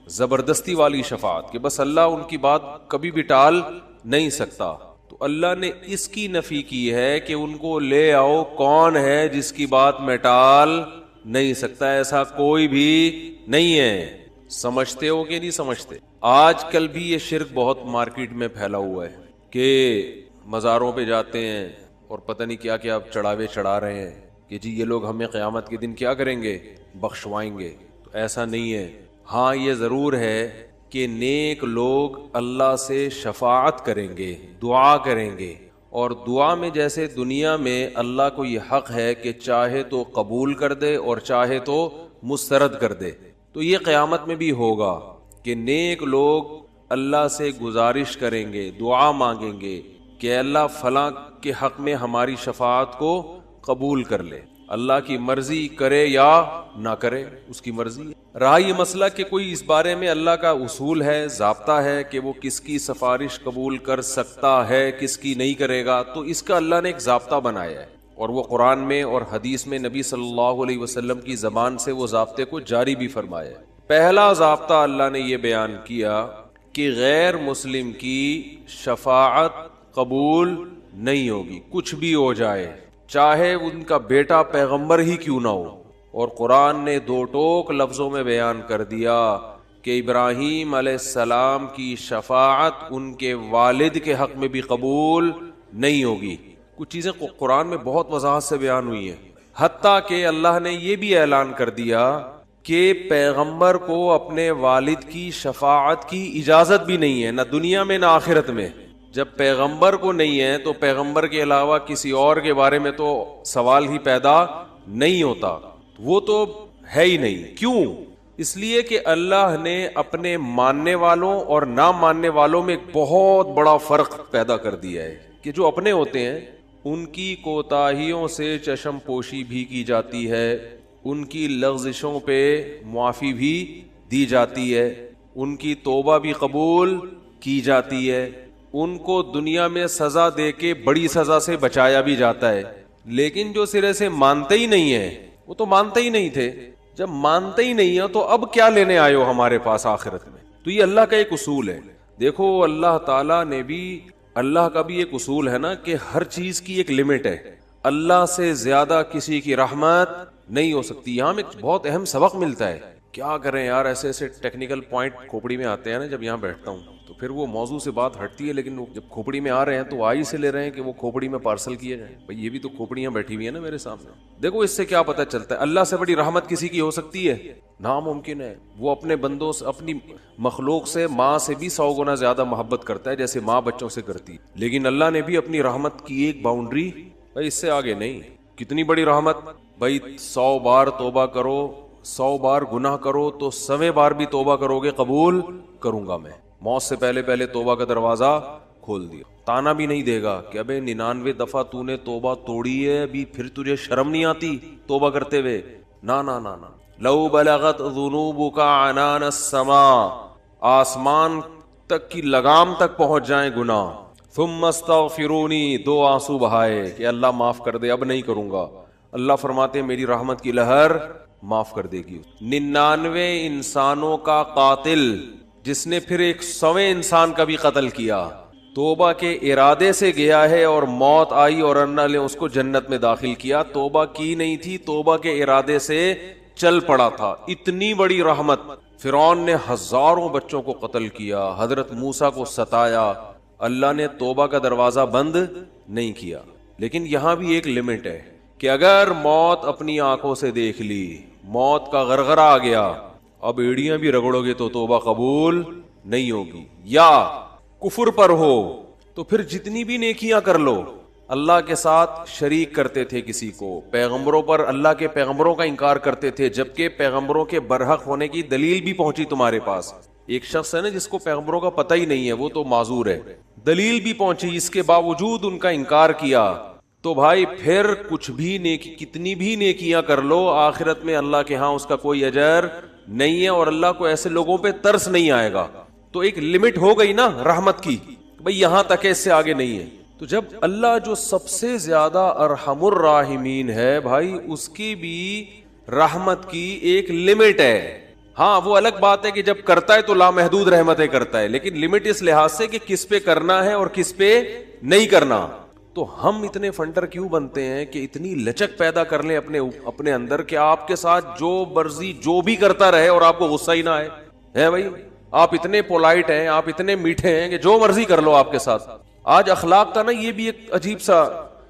زبردستی والی شفاعت, کہ بس اللہ ان کی بات کبھی بھی ٹال نہیں سکتا. تو اللہ نے اس کی نفی کی ہے کہ ان کو لے آؤ, کون ہے جس کی بات میں ٹال نہیں سکتا, ایسا کوئی بھی نہیں ہے. سمجھتے ہو کہ نہیں سمجھتے؟ آج کل بھی یہ شرک بہت مارکیٹ میں پھیلا ہوا ہے کہ مزاروں پہ جاتے ہیں اور پتہ نہیں کیا کیا چڑھاوے چڑھا رہے ہیں کہ جی یہ لوگ ہمیں قیامت کے دن کیا کریں گے, بخشوائیں گے. تو ایسا نہیں ہے. ہاں یہ ضرور ہے کہ نیک لوگ اللہ سے شفاعت کریں گے, دعا کریں گے, اور دعا میں جیسے دنیا میں اللہ کو یہ حق ہے کہ چاہے تو قبول کر دے اور چاہے تو مسترد کر دے, تو یہ قیامت میں بھی ہوگا کہ نیک لوگ اللہ سے گزارش کریں گے, دعا مانگیں گے کہ اللہ فلاں کے حق میں ہماری شفاعت کو قبول کر لے. اللہ کی مرضی کرے یا نہ کرے, اس کی مرضی ہے. رہا یہ مسئلہ کہ کوئی اس بارے میں اللہ کا اصول ہے, ضابطہ ہے کہ وہ کس کی سفارش قبول کر سکتا ہے, کس کی نہیں کرے گا, تو اس کا اللہ نے ایک ضابطہ بنایا ہے, اور وہ قرآن میں اور حدیث میں نبی صلی اللہ علیہ وسلم کی زبان سے وہ ضابطے کو جاری بھی فرمایا ہے. پہلا ضابطہ اللہ نے یہ بیان کیا کہ غیر مسلم کی شفاعت قبول نہیں ہوگی, کچھ بھی ہو جائے, چاہے ان کا بیٹا پیغمبر ہی کیوں نہ ہو. اور قرآن نے دو ٹوک لفظوں میں بیان کر دیا کہ ابراہیم علیہ السلام کی شفاعت ان کے والد کے حق میں بھی قبول نہیں ہوگی. کچھ چیزیں قرآن میں بہت وضاحت سے بیان ہوئی ہیں، حتیٰ کہ اللہ نے یہ بھی اعلان کر دیا کہ پیغمبر کو اپنے والد کی شفاعت کی اجازت بھی نہیں ہے، نہ دنیا میں نہ آخرت میں. جب پیغمبر کو نہیں ہے تو پیغمبر کے علاوہ کسی اور کے بارے میں تو سوال ہی پیدا نہیں ہوتا، وہ تو ہے ہی نہیں. کیوں؟ اس لیے کہ اللہ نے اپنے ماننے والوں اور نہ ماننے والوں میں ایک بہت بڑا فرق پیدا کر دیا ہے کہ جو اپنے ہوتے ہیں ان کی کوتاہیوں سے چشم پوشی بھی کی جاتی ہے، ان کی لغزشوں پہ معافی بھی دی جاتی ہے، ان کی توبہ بھی قبول کی جاتی ہے، ان کو دنیا میں سزا دے کے بڑی سزا سے بچایا بھی جاتا ہے. لیکن جو سرے سے مانتے ہی نہیں ہیں، وہ تو مانتے ہی نہیں تھے، جب مانتے ہی نہیں ہیں تو اب کیا لینے آئے ہو ہمارے پاس آخرت میں؟ تو یہ اللہ کا ایک اصول ہے. دیکھو اللہ تعالیٰ نے بھی، اللہ کا بھی ایک اصول ہے نا کہ ہر چیز کی ایک لمٹ ہے. اللہ سے زیادہ کسی کی رحمت نہیں ہو سکتی. یہاں میں ایک بہت اہم سبق ملتا ہے. کیا کریں یار، ایسے ایسے ٹیکنیکل پوائنٹ کھوپڑی میں آتے ہیں نا جب یہاں بیٹھتا ہوں تو پھر وہ موضوع سے بات ہٹتی ہے، لیکن جب کھوپڑی میں آ رہے ہیں تو آئی سے لے رہے ہیں کہ وہ کھوپڑی میں پارسل کیے جائیں. بھائی یہ بھی تو کھوپڑیاں بیٹھی ہوئی ہیں نا میرے سامنے. دیکھو اس سے کیا پتہ چلتا ہے، اللہ سے بڑی رحمت کسی کی ہو سکتی ہے؟ ناممکن ہے. وہ اپنے بندوں سے، اپنی مخلوق سے، ماں سے بھی 100 گنا زیادہ محبت کرتا ہے جیسے ماں بچوں سے کرتی. لیکن اللہ نے بھی اپنی رحمت کی ایک باؤنڈری، بھائی اس سے آگے نہیں. کتنی بڑی رحمت، بھائی 100 بار توبہ کرو، 100 بار گناہ کرو تو 100ویں بار بھی توبہ کرو گے قبول کروں گا میں. موت سے پہلے پہلے توبہ کا دروازہ کھول دیا. تانا بھی نہیں دے گا کہ ابے 99 دفعہ تو نے توبہ توڑی ہے، ابھی پھر تجھے شرم نہیں آتی توبہ کرتے ہوئے؟ نا نا نا نا. لو بلغت ذنوبک عنان السماء، آسمان تک کی لگام تک پہنچ جائیں گناہ. ثم استغفرونی، 2 آنسو بہائے کہ اللہ معاف کر دے، اب نہیں کروں گا. اللہ فرماتے ہیں میری رحمت کی لہر معاف کر دے گی. 99 انسانوں کا قاتل جس نے پھر 100ویں انسان کا بھی قتل کیا، توبہ کے ارادے سے گیا ہے اور موت آئی اور اللہ نے اس کو جنت میں داخل کیا. توبہ کی نہیں تھی، توبہ کے ارادے سے چل پڑا تھا. اتنی بڑی رحمت. فرعون نے ہزاروں بچوں کو قتل کیا، حضرت موسیٰ کو ستایا، اللہ نے توبہ کا دروازہ بند نہیں کیا. لیکن یہاں بھی ایک لمٹ ہے کہ اگر موت اپنی آنکھوں سے دیکھ لی، موت کا غرغرہ آ گیا، اب ایڑیاں بھی رگڑو گے تو توبہ قبول نہیں ہوگی. یا کفر پر ہو تو پھر جتنی بھی نیکیاں کر لو، اللہ کے ساتھ شریک کرتے تھے کسی کو، پیغمبروں پر، اللہ کے پیغمبروں کا انکار کرتے تھے جبکہ پیغمبروں کے برحق ہونے کی دلیل بھی پہنچی تمہارے پاس. ایک شخص ہے نا جس کو پیغمبروں کا پتہ ہی نہیں ہے، وہ تو معذور ہے، دلیل بھی پہنچی، اس کے باوجود ان کا انکار کیا. تو بھائی پھر کچھ بھی نیکی، کتنی بھی نیکیاں کر لو، آخرت میں اللہ کے ہاں اس کا کوئی اجر نہیں ہے اور اللہ کو ایسے لوگوں پہ ترس نہیں آئے گا. تو ایک لمٹ ہو گئی نا رحمت کی، بھئی یہاں تک ہے، اس سے آگے نہیں ہے. تو جب اللہ جو سب سے زیادہ ارحم الراحمین ہے بھائی، اس کی بھی رحمت کی ایک لمٹ ہے. ہاں وہ الگ بات ہے کہ جب کرتا ہے تو لامحدود رحمتیں کرتا ہے، لیکن لمٹ اس لحاظ سے کہ کس پہ کرنا ہے اور کس پہ نہیں کرنا. تو ہم اتنے فنڈر کیوں بنتے ہیں کہ اتنی لچک پیدا کر لیں اپنے اندر کہ آپ کے ساتھ جو مرضی جو بھی کرتا رہے اور آپ کو غصہ ہی نہ آئے. ہے بھائی آپ اتنے پولائٹ ہیں، آپ اتنے میٹھے ہیں کہ جو مرضی کر لو آپ کے ساتھ. آج اخلاق کا نا یہ بھی ایک عجیب سا،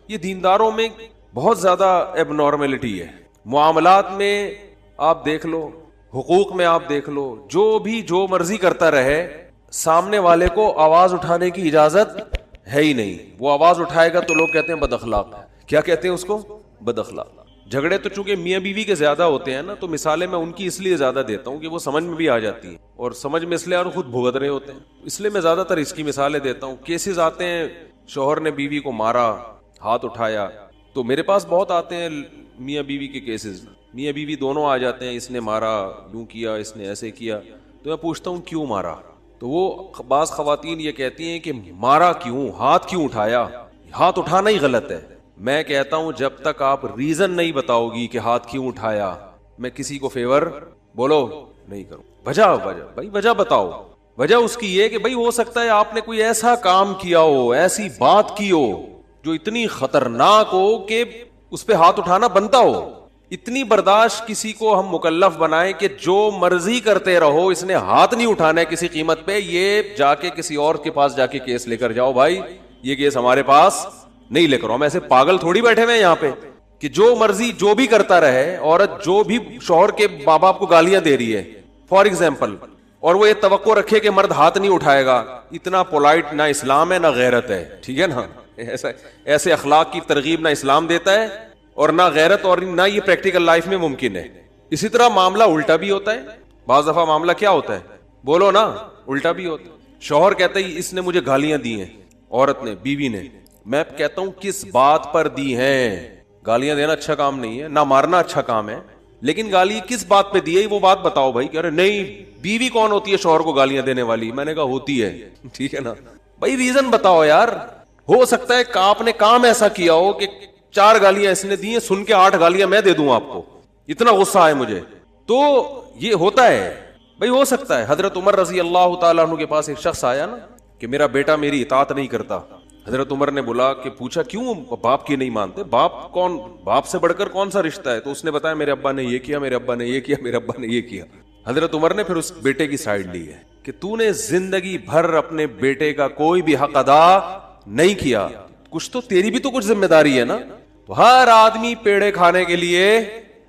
یہ دینداروں میں بہت زیادہ ایب نارملٹی ہے. معاملات میں آپ دیکھ لو، حقوق میں آپ دیکھ لو، جو بھی جو مرضی کرتا رہے، سامنے والے کو آواز اٹھانے کی اجازت ہے ہی نہیں. وہ آواز اٹھائے گا تو لوگ کہتے ہیں بد اخلاق. کیا کہتے ہیں اس کو؟ بد اخلاق. جھگڑے تو چونکہ میاں بیوی کے زیادہ ہوتے ہیں نا، تو مثالیں میں ان کی اس لیے زیادہ دیتا ہوں کہ وہ سمجھ میں بھی آ جاتی ہیں، اور سمجھ میں اس لیے اور خود بھگت رہے ہوتے ہیں، اس لیے میں زیادہ تر اس کی مثالیں دیتا ہوں. کیسز آتے ہیں شوہر نے بیوی کو مارا، ہاتھ اٹھایا، تو میرے پاس بہت آتے ہیں میاں بیوی کے کیسز. میاں بیوی دونوں آ جاتے ہیں، اس نے مارا، یوں کیا، اس نے ایسے کیا. تو میں پوچھتا ہوں کیوں مارا؟ تو وہ بعض خواتین یہ کہتی ہیں کہ مارا کیوں، ہاتھ کیوں اٹھایا؟ ہاتھ اٹھانا ہی غلط ہے. میں کہتا ہوں جب تک آپ ریزن نہیں بتاؤ گی کہ ہاتھ کیوں اٹھایا، میں کسی کو فیور بولو نہیں کروں. وجہ بھائی وجہ بتاؤ. وجہ اس کی یہ کہ بھائی ہو سکتا ہے آپ نے کوئی ایسا کام کیا ہو، ایسی بات کی ہو جو اتنی خطرناک ہو کہ اس پہ ہاتھ اٹھانا بنتا ہو. اتنی برداشت کسی کو ہم مکلف بنائیں کہ جو مرضی کرتے رہو, اس نے ہاتھ نہیں اٹھانا ہے کسی قیمت پہ, یہ جا کے کسی اور کے پاس جا کے کیس لے کر جاؤ, بھائی یہ کیس ہمارے پاس نہیں لے کر. ہم ایسے پاگل تھوڑی بیٹھے ہوئے ہیں یہاں پہ کہ جو مرضی جو بھی کرتا رہے. عورت جو بھی شوہر کے ماں باپ کو گالیاں دے رہی ہے فار ایگزامپل, اور وہ یہ توقع رکھے کہ مرد ہاتھ نہیں اٹھائے گا, اتنا پولائٹ نہ اسلام ہے نہ غیرت ہے, ٹھیک ہے نا. ایسے اخلاق کی ترغیب نہ اسلام دیتا ہے اور نہ غیرت, اور نہ یہ پریکٹیکل لائف میں ممکن ہے. اسی طرح معاملہ الٹا بھی ہوتا ہے. بعض دفعہ معاملہ کیا ہوتا ہے, بولو نا, الٹا بھی ہوتا ہے. شوہر کہتا ہے اس نے مجھے گالیاں دی ہیں, عورت نے, بیوی نے. میں کہتا ہوں کس بات پر دی ہیں؟ گالیاں دینا اچھا کام نہیں ہے, نہ مارنا اچھا کام ہے, لیکن گالی کس بات پہ دی ہے وہ بات بتاؤ بھائی. کہہ رہے نہیں, بیوی کون ہوتی ہے شوہر کو گالیاں دینے والی؟ میں نے کہا ہوتی ہے, ٹھیک ہے نا بھائی, ریزن بتاؤ یار. ہو سکتا ہے کہ آپ نے کام ایسا کیا ہو کہ 4 گالیاں اس نے دی ہیں, سن کے 8 گالیاں میں دے دوں آپ کو, اتنا غصہ آئے مجھے. تو یہ ہوتا ہے بھائی, ہو سکتا ہے. حضرت عمر رضی اللہ تعالیٰ عنہ کے پاس ایک شخص آیا نا کہ میرا بیٹا میری اطاعت نہیں کرتا. حضرت عمر نے بولا کہ پوچھا کیوں باپ کی نہیں مانتے؟ باپ سے بڑھ کر کون سا رشتہ ہے؟ تو اس نے بتایا میرے ابا نے یہ کیا, میرے ابا نے یہ کیا, میرے ابا نے یہ کیا. حضرت عمر نے پھر اس بیٹے کی سائیڈ لی ہے کہ تو نے زندگی بھر اپنے بیٹے کا کوئی بھی حق ادا نہیں کیا, کچھ تو تیری بھی تو کچھ ذمہ داری ہے نا. تو ہر آدمی پیڑے کھانے کے لیے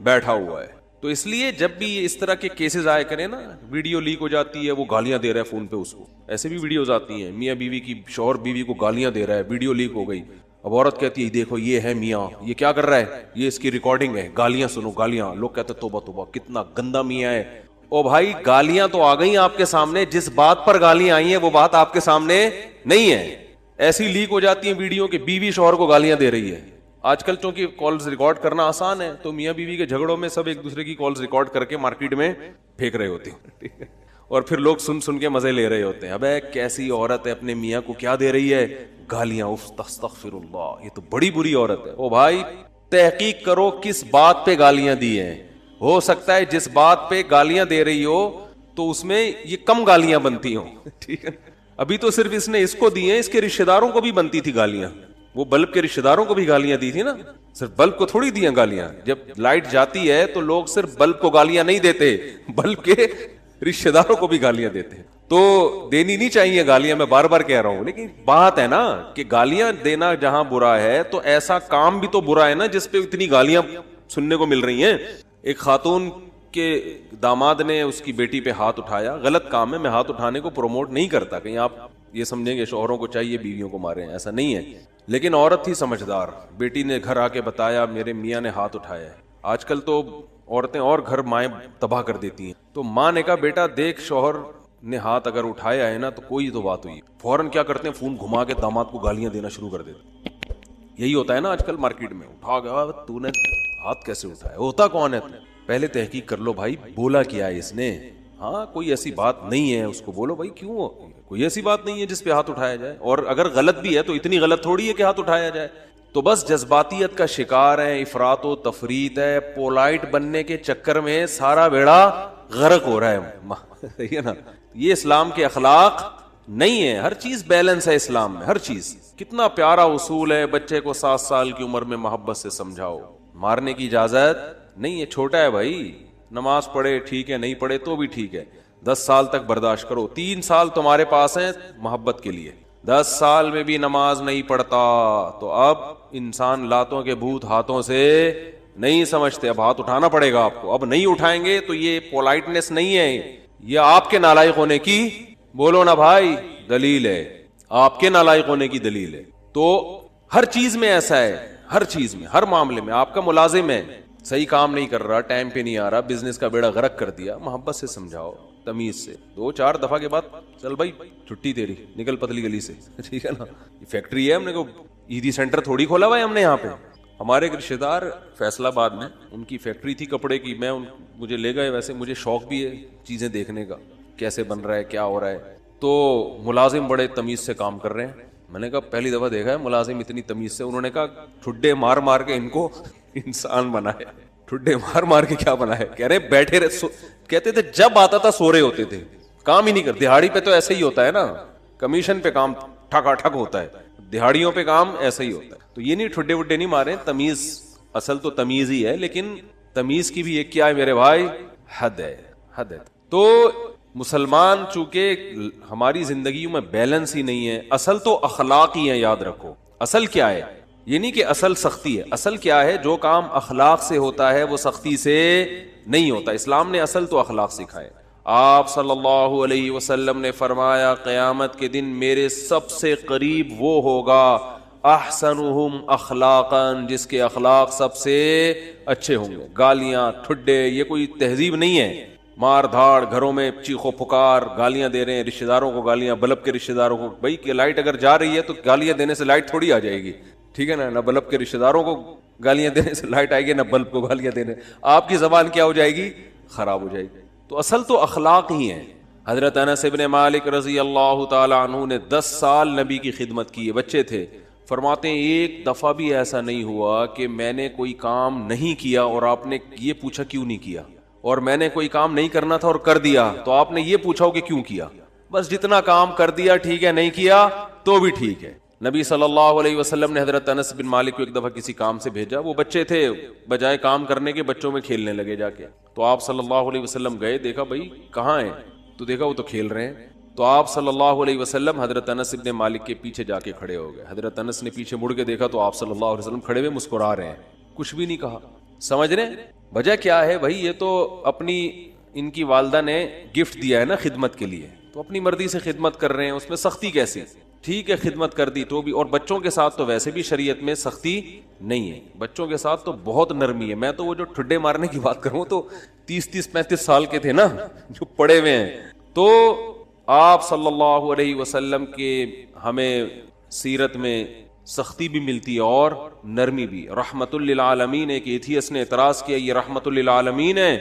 بیٹھا ہوا ہے. تو اس لیے جب بھی اس طرح کے کیسز آئے کریں نا, ویڈیو لیک ہو جاتی ہے, وہ گالیاں دے رہا ہے فون پہ اس کو, ایسے بھی ویڈیوز آتی ہیں میاں بیوی کی, شوہر بیوی کو گالیاں دے رہا ہے, ویڈیو لیک ہو گئی. اب عورت کہتی ہے دیکھو یہ ہے میاں, یہ کیا کر رہا ہے, یہ اس کی ریکارڈنگ ہے, گالیاں سنو گالیاں. لوگ کہتے توبہ توبہ کتنا گندا میاں ہے. او بھائی گالیاں تو آ گئی آپ کے سامنے, جس بات پر گالیاں آئی ہیں وہ بات آپ کے سامنے نہیں ہے. ایسی لیک ہو جاتی ہیں ویڈیو کہ بیوی شوہر کو گالیاں دے رہی ہے. آج کل چونکہ کالز ریکارڈ کرنا آسان ہے, تو میاں بیوی کے جھگڑوں میں سب ایک دوسرے کی کالز ریکارڈ کر کے مارکیٹ میں پھینک رہے ہوتے ہیں, اور پھر لوگ سن کے مزے لے رہے ہوتے ہیں. ابے کیسی عورت ہے, اپنے میاں کو کیا دے رہی ہے, گالیاں. استغفر اللہ, یہ تو بڑی بری عورت ہے. او بھائی تحقیق کرو کس بات پہ گالیاں دی ہیں. ہو سکتا ہے جس بات پہ گالیاں دے رہی ہو تو اس میں یہ کم گالیاں بنتی ہوں, ٹھیک ہے. ابھی تو صرف اس نے اس کو دی ہیں, اس کے رشتہ داروں کو بھی بنتی تھی گالیاں. وہ بلب کے رشتہ داروں کو بھی گالیاں دی تھی نا, صرف بلب کو تھوڑی دیا گالیاں. جب لائٹ جاتی ہے تو لوگ صرف بلب کو گالیاں نہیں دیتے, بلب کے رشتہ داروں کو بھی گالیاں دیتے ہیں. تو دینی نہیں چاہیے گالیاں, میں بار بار کہہ رہا ہوں, لیکن بات ہے نا کہ گالیاں دینا جہاں برا ہے تو ایسا کام بھی تو برا ہے نا جس پہ اتنی گالیاں سننے کو مل رہی ہیں. ایک خاتون کے داماد نے اس کی بیٹی پہ ہاتھ اٹھایا, غلط کام ہے, میں ہاتھ اٹھانے کو پروموٹ نہیں کرتا, کہیں آپ یہ سمجھیں گے شوہروں کو چاہیے بیویوں کو مارے, ایسا نہیں ہے. لیکن عورت تھی سمجھدار, بیٹی نے گھر آ کے بتایا میرے میاں نے ہاتھ اٹھایا ہے. آج کل تو عورتیں اور گھر مائیں تباہ کر دیتی ہیں. تو ماں نے کہا بیٹا دیکھ شوہر نے ہاتھ اگر اٹھایا ہے نا تو کوئی تو بات ہوئی. فوراً کیا کرتے ہیں, فون گھما کے داماد کو گالیاں دینا شروع کر دیتے. یہی ہوتا ہے نا آج کل مارکیٹ میں, اٹھا گیا تو نے ہاتھ کیسے اٹھایا, ہوتا کون ہے؟ پہلے تحقیق کر لو بھائی, بولا کیا ہے اس نے. ہاں کوئی ایسی بات نہیں ہے, اس کو بولو بھائی کیوں, کوئی ایسی بات نہیں ہے جس پہ ہاتھ اٹھایا جائے, اور اگر غلط بھی ہے تو اتنی غلط تھوڑی ہے کہ ہاتھ اٹھایا جائے. تو بس جذباتیت کا شکار ہے, افراط و تفریط ہے, پولائٹ بننے کے چکر میں سارا بیڑا غرق ہو رہا ہے. صحیح ہے نا, یہ اسلام کے اخلاق نہیں ہے. ہر چیز بیلنس ہے اسلام میں, ہر چیز. کتنا پیارا اصول ہے, بچے کو 7 سال کی عمر میں محبت سے سمجھاؤ, مارنے کی اجازت نہیں ہے. چھوٹا ہے بھائی, نماز پڑھے ٹھیک ہے, نہیں پڑھے تو بھی ٹھیک ہے. 10 سال تک برداشت کرو, 3 سال تمہارے پاس ہیں محبت کے لیے. 10 سال میں بھی نماز نہیں پڑھتا تو اب انسان لاتوں کے بھوت ہاتھوں سے نہیں سمجھتے, اب ہاتھ اٹھانا پڑے گا آپ کو. اب نہیں اٹھائیں گے تو یہ پولائٹنس نہیں ہے, یہ آپ کے نالائق ہونے کی, بولو نا بھائی, دلیل ہے. آپ کے نالائق ہونے کی دلیل ہے. تو ہر چیز میں ایسا ہے, ہر چیز میں, ہر معاملے میں. آپ کا ملازم ہے, صحیح کام نہیں کر رہا, ٹائم پہ نہیں آ رہا, بزنس کا بیڑا غرق کر دیا, محبت سے سمجھاؤ, تمیز سے. 2-4 دفعہ کے بعد چل بھائی چھٹی تیری, نکل پتلی گلی سے, ٹھیک ہے نا. یہ فیکٹری ہے, ہم نے کو ایدی سینٹر تھوڑی کھولا ہوا ہے ہم نے یہاں پہ. ہمارے ایک رشتے دار فیصل آباد میں, ان کی فیکٹری تھی کپڑے کی, مجھے لے گئے. ویسے مجھے شوق بھی ہے چیزیں دیکھنے کا, کیسے بن رہا ہے, کیا ہو رہا ہے. تو ملازم بڑے تمیز سے کام کر رہے ہیں. میں نے کہا پہلی دفعہ دیکھا ہے ملازم اتنی تمیز سے. انہوں نے کہا ٹھڈے مار مار کے ان کو انسان بنایا. ٹھڈے مار مار کے کیا بنا ہے, کہہ رہے بیٹھے رہے, کہتے تھے جب آتا تھا سو رہے ہوتے تھے, کام ہی نہیں کرتے. دہاڑی پہ تو ایسے ہی ہوتا ہے نا, کمیشن پہ کام ٹھکا ٹھک ہوتا ہے, دہاڑیوں پہ کام ایسا ہی ہوتا ہے. تو یہ نہیں ٹھڈے وڈے نہیں مارے, تمیز, اصل تو تمیز ہی ہے, لیکن تمیز کی بھی ایک کیا ہے میرے بھائی؟ حد ہے، حد ہے. تو مسلمان چونکہ ہماری زندگیوں میں بیلنس ہی نہیں ہے. اصل تو اخلاق ہی ہے، یاد رکھو. اصل کیا ہے؟ یہ نہیں کہ اصل سختی ہے. اصل کیا ہے؟ جو کام اخلاق سے ہوتا ہے وہ سختی سے نہیں ہوتا. اسلام نے اصل تو اخلاق سکھائے. آپ صلی اللہ علیہ وسلم نے فرمایا قیامت کے دن میرے سب سے قریب وہ ہوگا احسنہم اخلاقا، جس کے اخلاق سب سے اچھے ہوں گے. گالیاں، ٹھڈے، یہ کوئی تہذیب نہیں ہے. مار دھاڑ، گھروں میں چیخو پکار، گالیاں دے رہے ہیں رشتہ داروں کو، گالیاں بلب کے رشتہ داروں کو. بھائی کہ لائٹ اگر جا رہی ہے تو گالیاں دینے سے لائٹ تھوڑی آ جائے گی، ٹھیک ہے نا. نہ بلب کے رشتہ داروں کو گالیاں دینے سے لائٹ آئے گی، نہ بلب کو گالیاں دینے. آپ کی زبان کیا ہو جائے گی؟ خراب ہو جائے گی. تو اصل تو اخلاق ہی ہیں. حضرت انس بن مالک رضی اللہ تعالی عنہ نے 10 سال نبی کی خدمت کی ہے، بچے تھے. فرماتے ہیں ایک دفعہ بھی ایسا نہیں ہوا کہ میں نے کوئی کام نہیں کیا اور آپ نے یہ پوچھا کیوں نہیں کیا، اور میں نے کوئی کام نہیں کرنا تھا اور کر دیا تو آپ نے یہ پوچھا ہو کہ کیوں کیا. بس جتنا کام کر دیا ٹھیک ہے، نہیں کیا تو بھی ٹھیک ہے. نبی صلی اللہ علیہ وسلم نے حضرت انس بن مالک کو ایک دفعہ کسی کام سے بھیجا. وہ بچے تھے، بجائے کام کرنے کے بچوں میں کھیلنے لگے جا کے. تو آپ صلی اللہ علیہ وسلم گئے، دیکھا بھائی کہاں ہیں، تو دیکھا وہ تو کھیل رہے ہیں. تو آپ صلی اللہ علیہ وسلم حضرت انس بن مالک کے پیچھے جا کے کھڑے ہو گئے. حضرت انس نے پیچھے مڑ کے دیکھا تو آپ صلی اللہ علیہ وسلم کھڑے ہوئے مسکرا رہے ہیں، کچھ بھی نہیں کہا. سمجھ رہے وجہ کیا ہے؟ بھائی یہ تو اپنی ان کی والدہ نے گفٹ دیا ہے نا خدمت کے لیے، تو اپنی مرضی سے خدمت کر رہے ہیں، اس میں سختی کیسی؟ ٹھیک ہے خدمت کر دی تو بھی. اور بچوں کے ساتھ تو ویسے بھی شریعت میں سختی نہیں ہے، بچوں کے ساتھ تو بہت نرمی ہے. میں تو وہ جو ٹھڈے مارنے کی بات کروں تو 30-35 سال کے تھے نا جو پڑے ہوئے ہیں. تو آپ صلی اللہ علیہ وسلم کے ہمیں سیرت میں سختی بھی ملتی ہے اور نرمی بھی. رحمت للعالمین، ایک ایتھیس نے اعتراض کیا یہ رحمت للعالمین ہے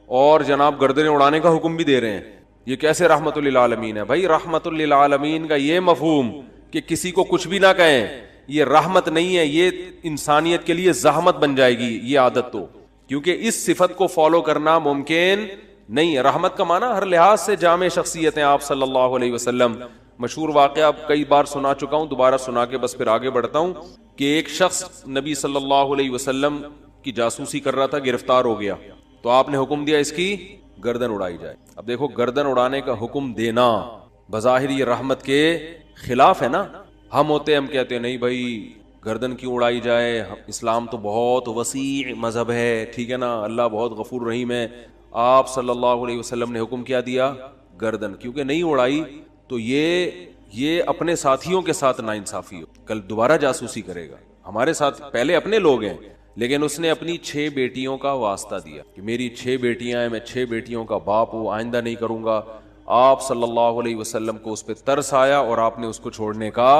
اور جناب گردنیں اڑانے کا حکم بھی دے رہے ہیں، یہ کیسے رحمت للعالمین ہے؟ بھائی رحمت للعالمین کا یہ مفہوم کہ کسی کو کچھ بھی نہ کہیں یہ رحمت نہیں ہے، یہ انسانیت کے لیے زحمت بن جائے گی یہ عادت. تو کیونکہ اس صفت کو فالو کرنا ممکن نہیں ہے. رحمت کا معنی ہر لحاظ سے جامع شخصیت ہیں آپ صلی اللہ علیہ وسلم. مشہور واقعہ کئی بار سنا چکا ہوں، دوبارہ سنا کے بس پھر آگے بڑھتا ہوں کہ ایک شخص نبی صلی اللہ علیہ وسلم کی جاسوسی کر رہا تھا، گرفتار ہو گیا. تو آپ نے حکم دیا اس کی گردن اڑائی جائے. اب دیکھو گردن اڑانے کا حکم دینا بظاہر یہ رحمت کے خلاف ہے نا. ہم ہوتے ہم کہتے ہیں نہیں بھائی گردن کیوں اڑائی جائے، اسلام تو بہت وسیع مذہب ہے، ٹھیک ہے نا، اللہ بہت غفور رحیم ہے. آپ صلی اللہ علیہ وسلم نے حکم کیا دیا؟ گردن. کیونکہ نہیں اڑائی تو یہ اپنے ساتھیوں کے ساتھ ناانصافی ہو، کل دوبارہ جاسوسی کرے گا. ہمارے ساتھ پہلے اپنے لوگ ہیں لیکن اس نے اپنی 6 بیٹیوں کا واسطہ دیا کہ میری 6 بیٹیاں ہیں، میں 6 بیٹیوں کا باپ ہوں، آئندہ نہیں کروں گا. آپ صلی اللہ علیہ وسلم کو اس پہ ترس آیا اور آپ نے اس کو چھوڑنے کا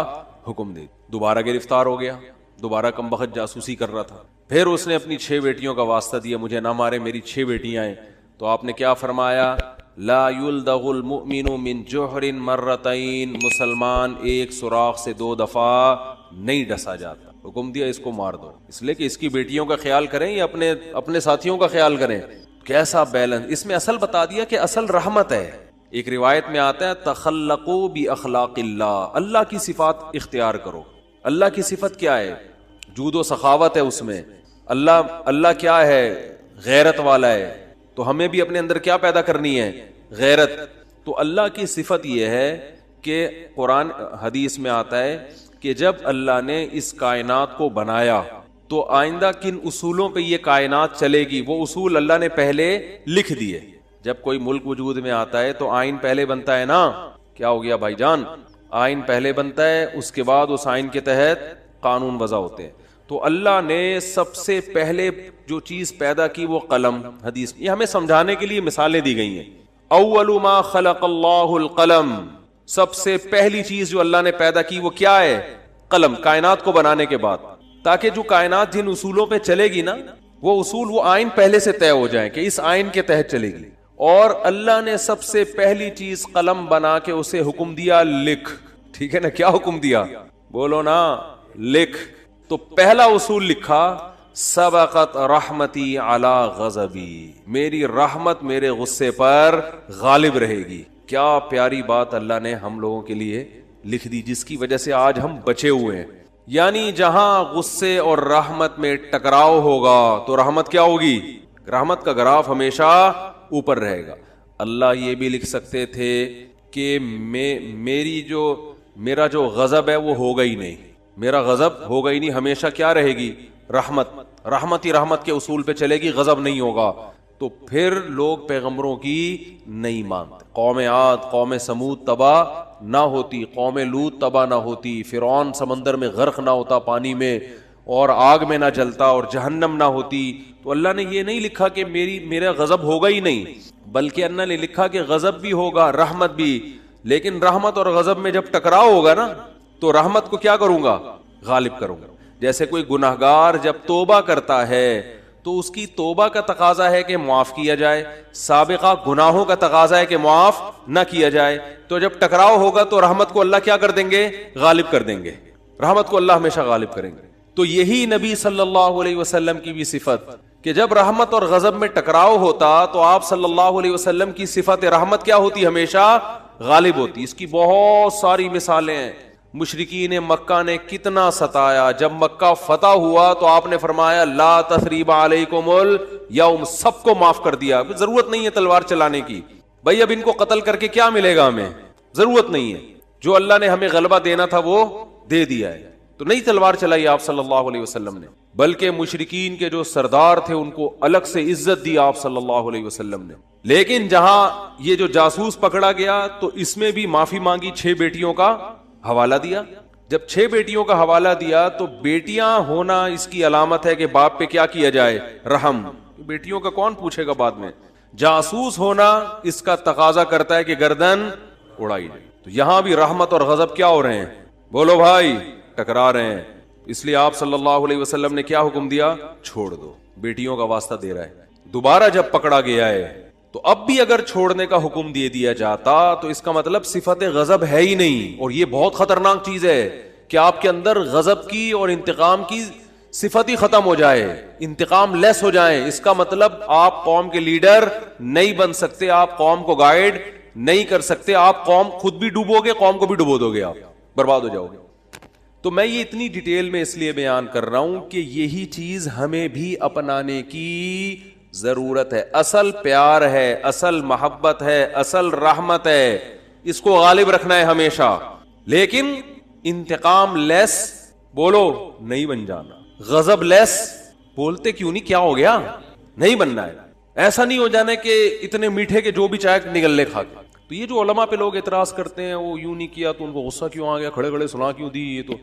حکم دیا. دوبارہ گرفتار ہو گیا، دوبارہ کمبخت جاسوسی کر رہا تھا. پھر اس نے اپنی 6 بیٹیوں کا واسطہ دیا مجھے نہ مارے، میری 6 بیٹیاں ہیں. تو آپ نے کیا فرمایا؟ لا یلدغ المؤمن من جحر مرتين، مسلمان ایک سوراخ سے 2 دفعہ نہیں ڈسا جاتا. حکم دیا اس کو مار دو، اس لیے کہ اس کی بیٹیوں کا خیال کریں یا اپنے ساتھیوں کا خیال کریں. کیسا بیلنس اس میں اصل بتا دیا کہ اصل رحمت ہے. ایک روایت میں آتا ہے تخلقوا باخلاق اللہ، اللہ کی صفات اختیار کرو. اللہ کی صفت کیا ہے؟ جود و سخاوت ہے اس میں. اللہ کیا ہے؟ غیرت والا ہے. تو ہمیں بھی اپنے اندر کیا پیدا کرنی ہے؟ غیرت. تو اللہ کی صفت یہ ہے کہ قرآن حدیث میں آتا ہے کہ جب اللہ نے اس کائنات کو بنایا تو آئندہ کن اصولوں پہ یہ کائنات چلے گی وہ اصول اللہ نے پہلے لکھ دیے. جب کوئی ملک وجود میں آتا ہے تو آئین پہلے بنتا ہے نا. کیا ہو گیا بھائی جان؟ آئین پہلے بنتا ہے، اس کے بعد اس آئین کے تحت قانون وضع ہوتے ہیں. تو اللہ نے سب سے پہلے جو چیز پیدا کی وہ قلم. حدیث یہ ہمیں سمجھانے کے لیے مثالیں دی گئی ہیں. اول ما خلق اللہ القلم، سب سے پہلی چیز جو اللہ نے پیدا کی وہ کیا ہے؟ قلم. کائنات کو بنانے کے بعد، تاکہ جو کائنات جن اصولوں پہ چلے گی نا وہ اصول وہ آئین پہلے سے طے ہو جائیں کہ اس آئین کے تحت چلے گی. اور اللہ نے سب سے پہلی چیز قلم بنا کے اسے حکم دیا لکھ. ٹھیک ہے نا؟ کیا حکم دیا؟ بولو نا، لکھ. تو پہلا اصول لکھا سبقت رحمتی علی غضبی، میری رحمت میرے غصے پر غالب رہے گی. کیا پیاری بات اللہ نے ہم لوگوں کے لیے لکھ دی، جس کی وجہ سے آج ہم بچے ہوئے ہیں. یعنی جہاں غصے اور رحمت میں ٹکراؤ ہوگا تو رحمت کیا ہوگی؟ رحمت کا گراف ہمیشہ اوپر رہے گا. اللہ یہ بھی لکھ سکتے تھے کہ میرا جو غضب ہے وہ ہوگا ہی نہیں, میرا غضب ہوگا ہی نہیں, ہمیشہ کیا رہے گی؟ رحمت ہی رحمت کے اصول پہ چلے گی, غضب نہیں ہوگا. تو پھر لوگ پیغمبروں کی نہیں مانتے. قوم عاد, قوم سمود تباہ نہ ہوتی, قوم لوط تباہ نہ ہوتی, فرعون سمندر میں غرق نہ ہوتا پانی میں اور آگ میں نہ جلتا اور جہنم نہ ہوتی. تو اللہ نے یہ نہیں لکھا کہ میرا غضب ہوگا ہی نہیں, بلکہ اللہ نے لکھا کہ غضب بھی ہوگا, رحمت بھی. لیکن رحمت اور غضب میں جب ٹکراؤ ہوگا نا, تو رحمت کو کیا کروں گا؟ غالب کروں گا. جیسے کوئی گناہگار جب توبہ کرتا ہے تو اس کی توبہ کا تقاضا ہے کہ معاف کیا جائے, سابقہ گناہوں کا تقاضا ہے کہ معاف نہ کیا جائے. تو جب ٹکراؤ ہوگا تو رحمت کو اللہ کیا کر دیں گے؟ غالب کر دیں گے. رحمت کو اللہ ہمیشہ غالب کریں گے. تو یہی نبی صلی اللہ علیہ وسلم کی بھی صفت کہ جب رحمت اور غضب میں ٹکراؤ ہوتا تو آپ صلی اللہ علیہ وسلم کی صفت رحمت کیا ہوتی؟ ہمیشہ غالب ہوتی. اس کی بہت ساری مثالیں ہیں. مشرکین مکہ نے کتنا ستایا, جب مکہ فتح ہوا تو آپ نے فرمایا لا تثریب علیکم الیوم, سب کو معاف کر دیا. ضرورت نہیں ہے تلوار چلانے کی بھائی, اب ان کو قتل کر کے کیا ملے گا ہمیں, ضرورت نہیں ہے. جو اللہ نے ہمیں غلبہ دینا تھا وہ دے دیا ہے. تو نہیں تلوار چلائی آپ صلی اللہ علیہ وسلم نے, بلکہ مشرکین کے جو سردار تھے ان کو الگ سے عزت دی آپ صلی اللہ علیہ وسلم نے. لیکن جہاں یہ جو جاسوس پکڑا گیا تو اس میں بھی معافی مانگی, 6 بیٹیوں کا حوالہ دیا. جب 6 بیٹیوں کا حوالہ دیا تو بیٹیاں ہونا اس کی علامت ہے کہ باپ پہ کیا کیا جائے؟ رحم. بیٹیوں کا کون پوچھے گا بعد میں. جاسوس ہونا اس کا تقاضا کرتا ہے کہ گردن اڑائی جائے. تو یہاں بھی رحمت اور غضب کیا ہو رہے ہیں؟ بولو بھائی, ٹکرا رہے ہیں. اس لیے آپ صلی اللہ علیہ وسلم نے کیا حکم دیا؟ چھوڑ دو. بیٹیوں کا واسطہ دے رہا ہے. دوبارہ جب پکڑا گیا ہے تو اب بھی اگر چھوڑنے کا حکم دے دیا جاتا تو اس کا مطلب صفت غضب ہے ہی نہیں. اور یہ بہت خطرناک چیز ہے کہ آپ کے اندر غضب کی اور انتقام کی صفت ہی ختم ہو جائے, انتقام لیس ہو جائیں. اس کا مطلب آپ قوم کے لیڈر نہیں بن سکتے, آپ قوم کو گائیڈ نہیں کر سکتے, آپ قوم خود بھی ڈوبو گے, قوم کو بھی ڈبو دو گے, آپ برباد ہو جاؤ گے. تو میں یہ اتنی ڈیٹیل میں اس لیے بیان کر رہا ہوں کہ یہی چیز ہمیں بھی اپنانے کی ضرورت ہے. اصل پیار ہے, اصل محبت ہے, اصل رحمت ہے, اس کو غالب رکھنا ہے ہمیشہ. لیکن انتقام لیس بولو نہیں بن جانا, غضب لیس بولتے کیوں نہیں, کیا ہو گیا, نہیں بننا ہے. ایسا نہیں ہو جانا کہ اتنے میٹھے کے جو بھی چائے نگل لے کھا کے. تو یہ جو علماء پہ لوگ اعتراض کرتے ہیں وہ یوں نہیں کیا تو ان کو غصہ کیوں آ گیا, کھڑے کھڑے سنا کیوں دی, یہ تو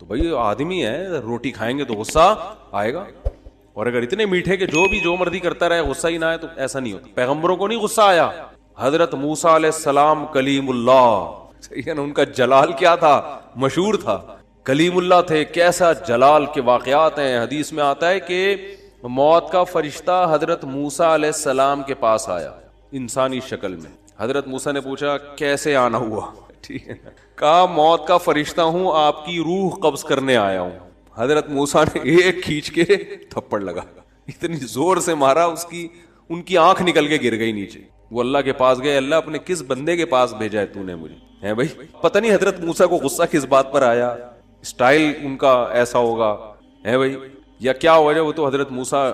بھائی آدمی ہے, روٹی کھائیں گے تو غصہ آئے گا. اور اگر اتنے میٹھے کہ جو مرضی کرتا رہے غصہ ہی نہ آئے تو ایسا نہیں ہوتا. پیغمبروں کو نہیں غصہ آیا. حضرت موسیٰ علیہ السلام کلیم اللہ, صحیح ہے نا, ان کا جلال کیا تھا, مشہور تھا, کلیم اللہ تھے. کیسا جلال کے واقعات ہیں. حدیث میں آتا ہے کہ موت کا فرشتہ حضرت موسیٰ علیہ السلام کے پاس آیا انسانی شکل میں. حضرت موسیٰ نے پوچھا کیسے آنا ہوا, ٹھیک ہے, کہا موت کا فرشتہ ہوں, آپ کی روح قبض کرنے آیا ہوں. حضرت موسیٰ نے ایک کھینچ کے تھپڑ لگا, اتنی زور سے مارا ان کی آنکھ نکل کے گر گئی نیچے. وہ اللہ کے پاس گئے, اللہ اپنے کس بندے کے پاس بھیجا ہے تو نے مجھے, ہے بھائی. پتہ نہیں حضرت موسیٰ کو غصہ کس بات پر آیا, اسٹائل ان کا ایسا ہوگا, ہے بھائی, یا کیا وجہ, وہ تو حضرت موسیٰ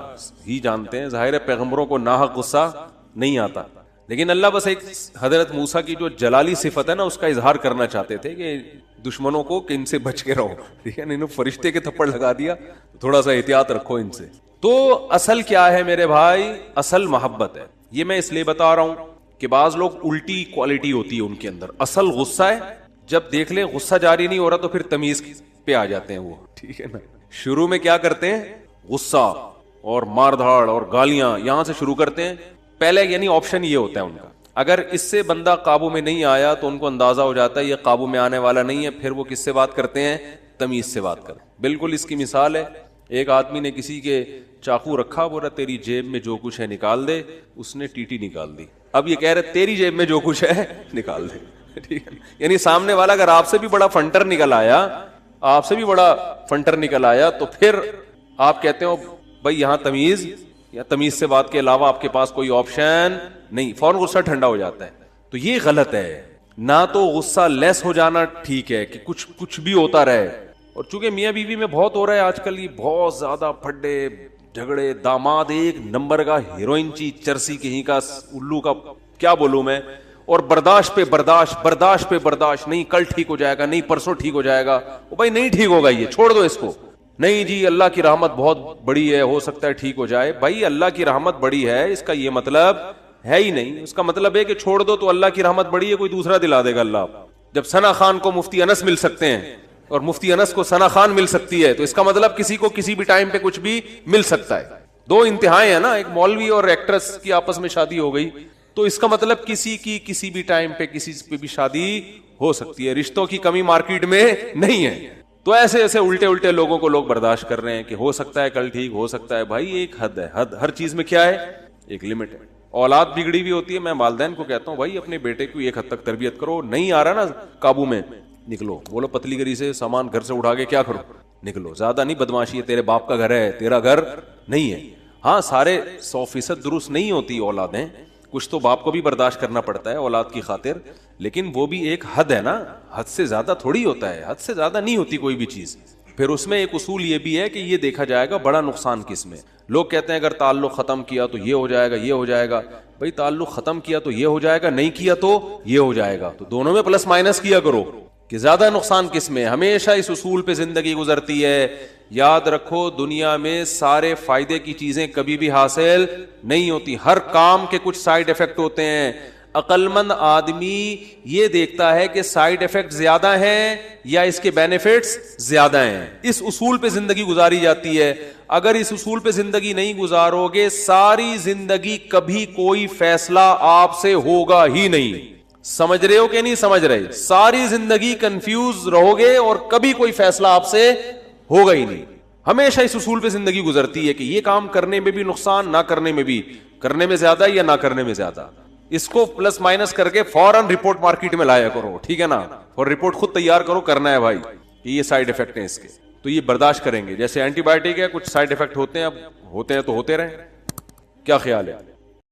ہی جانتے ہیں. ظاہر ہے پیغمبروں کو ناحق غصہ نہیں آتا, لیکن اللہ بس ایک حضرت موسیٰ کی جو جلالی صفت ہے نا اس کا اظہار کرنا چاہتے تھے کہ دشمنوں کو کہ ان سے بچ کے رہو, ٹھیک ہے. انہوں فرشتے کے تھپڑ لگا دیا, تھوڑا سا احتیاط رکھو ان سے. تو اصل کیا ہے میرے بھائی؟ اصل محبت ہے. یہ میں اس لیے بتا رہا ہوں کہ بعض لوگ الٹی کوالٹی ہوتی ہے ان کے اندر. اصل غصہ ہے, جب دیکھ لیں غصہ جاری نہیں ہو رہا تو پھر تمیز پہ آ جاتے ہیں وہ, ٹھیک ہے نا. شروع میں کیا کرتے ہیں؟ غصہ اور مار دھاڑ اور گالیاں یہاں سے شروع کرتے ہیں پہلے, یعنی آپشن یہ ہوتا ہے ان کا. اگر اس سے بندہ قابو میں نہیں آیا تو ان کو اندازہ ہو جاتا ہے یہ قابو میں آنے والا نہیں ہے, پھر وہ کس سے بات کرتے ہیں؟ تمیز سے بات کرتے. بالکل اس کی مثال ہے, ایک آدمی نے کسی کے چاقو رکھا, بولا تیری جیب میں جو کچھ ہے نکال دے, اس نے ٹیٹی نکال دی. اب یہ کہہ رہے تیری جیب میں جو کچھ ہے نکال دے, ٹھیک ہے. یعنی سامنے والا اگر آپ سے بھی بڑا فنٹر نکل آیا, تو پھر آپ کہتے ہو بھائی یہاں تمیز, یا تمیز سے بات کے علاوہ آپ کے پاس کوئی آپشن نہیں, فوراً غصہ ٹھنڈا ہو جاتا ہے. تو یہ غلط ہے. نہ تو غصہ لیس ہو جانا ٹھیک ہے کہ کچھ بھی ہوتا رہے, اور چونکہ میاں بیوی میں بہت ہو رہا ہے آج کل, یہ بہت زیادہ پھڈے جھگڑے، داماد ایک نمبر کا ہیروئن چی چرسی کہیں کا الو کا، کیا بولوں میں، اور برداشت پہ برداشت، برداشت پہ برداشت، نہیں کل ٹھیک ہو جائے گا، نہیں پرسوں ٹھیک ہو جائے گا، وہ بھائی نہیں ٹھیک ہوگا، یہ چھوڑ دو اس کو، نہیں جی اللہ کی رحمت بہت بڑی ہے، ہو سکتا ہے ٹھیک ہو جائے. بھائی اللہ کی رحمت بڑی ہے اس کا یہ مطلب ہے ہی نہیں. اس کا مطلب ہے کہ چھوڑ دو تو اللہ کی رحمت بڑی ہے، کوئی دوسرا دلا دے گا اللہ. جب ثنا خان کو مفتی انس مل سکتے ہیں اور مفتی انس کو ثنا خان مل سکتی ہے، تو اس کا مطلب کسی کو کسی بھی ٹائم پہ کچھ بھی مل سکتا ہے. دو انتہائیں ہیں نا، ایک مولوی اور ایکٹریس کی آپس میں شادی ہو گئی، تو اس کا مطلب کسی کی کسی بھی ٹائم پہ کسی پہ بھی شادی ہو سکتی ہے. رشتوں کی کمی مارکیٹ میں نہیں ہے. تو ایسے ایسے الٹے الٹے لوگوں کو لوگ برداشت کر رہے ہیں کہ ہو سکتا ہے کل ٹھیک ہو سکتا ہے. بھائی ایک حد ہے، حد ہر چیز میں کیا ہے، ایک لمٹ ہے. اولاد بگڑی بھی ہوتی ہے. میں والدین کو کہتا ہوں بھائی اپنے بیٹے کو ایک حد تک تربیت کرو، نہیں آ رہا نا قابو میں، نکلو. بولو پتلی گری سے سامان گھر سے اٹھا کے کیا کرو، نکلو. زیادہ نہیں بدماشی ہے، تیرے باپ کا گھر ہے، تیرا گھر نہیں ہے. ہاں سارے 100% درست نہیں ہوتی اولادیں، کچھ تو باپ کو بھی برداشت کرنا پڑتا ہے اولاد کی خاطر، لیکن وہ بھی ایک حد ہے نا، حد سے زیادہ تھوڑی ہوتا ہے، حد سے زیادہ نہیں ہوتی کوئی بھی چیز. پھر اس میں ایک اصول یہ بھی ہے کہ یہ دیکھا جائے گا بڑا نقصان کس میں. لوگ کہتے ہیں اگر تعلق ختم کیا تو یہ ہو جائے گا، یہ ہو جائے گا. بھائی تعلق ختم کیا تو یہ ہو جائے گا، نہیں کیا تو یہ ہو جائے گا. تو دونوں میں پلس مائنس کیا کرو کہ زیادہ نقصان کس میں. ہمیشہ اس اصول پہ زندگی گزرتی ہے. یاد رکھو دنیا میں سارے فائدے کی چیزیں کبھی بھی حاصل نہیں ہوتی، ہر کام کے کچھ سائیڈ افیکٹ ہوتے ہیں. عقل مند آدمی یہ دیکھتا ہے کہ سائیڈ افیکٹ زیادہ ہیں یا اس کے بینیفٹس زیادہ ہیں. اس اصول پہ زندگی گزاری جاتی ہے. اگر اس اصول پہ زندگی نہیں گزارو گے ساری زندگی کبھی کوئی فیصلہ آپ سے ہوگا ہی نہیں. سمجھ رہے ہو کہ نہیں سمجھ رہے؟ ساری زندگی کنفیوز رہو گے اور کبھی کوئی فیصلہ آپ سے ہوگا ہی نہیں. ہمیشہ اس اصول پہ زندگی گزرتی ہے کہ یہ کام کرنے میں بھی نقصان، نہ کرنے میں بھی، کرنے میں زیادہ یا نہ کرنے میں زیادہ. اس کو پلس مائنس کر کے فوراً رپورٹ مارکیٹ میں لایا کرو، ٹھیک ہے نا، اور رپورٹ خود تیار کرو، کرنا ہے بھائی کہ یہ سائیڈ افیکٹ ہیں اس کے، تو یہ برداشت کریں گے. جیسے اینٹی بایوٹک ہے، کچھ سائیڈ افیکٹ ہوتے ہیں، اب ہوتے ہیں تو ہوتے رہیں. کیا خیال ہے؟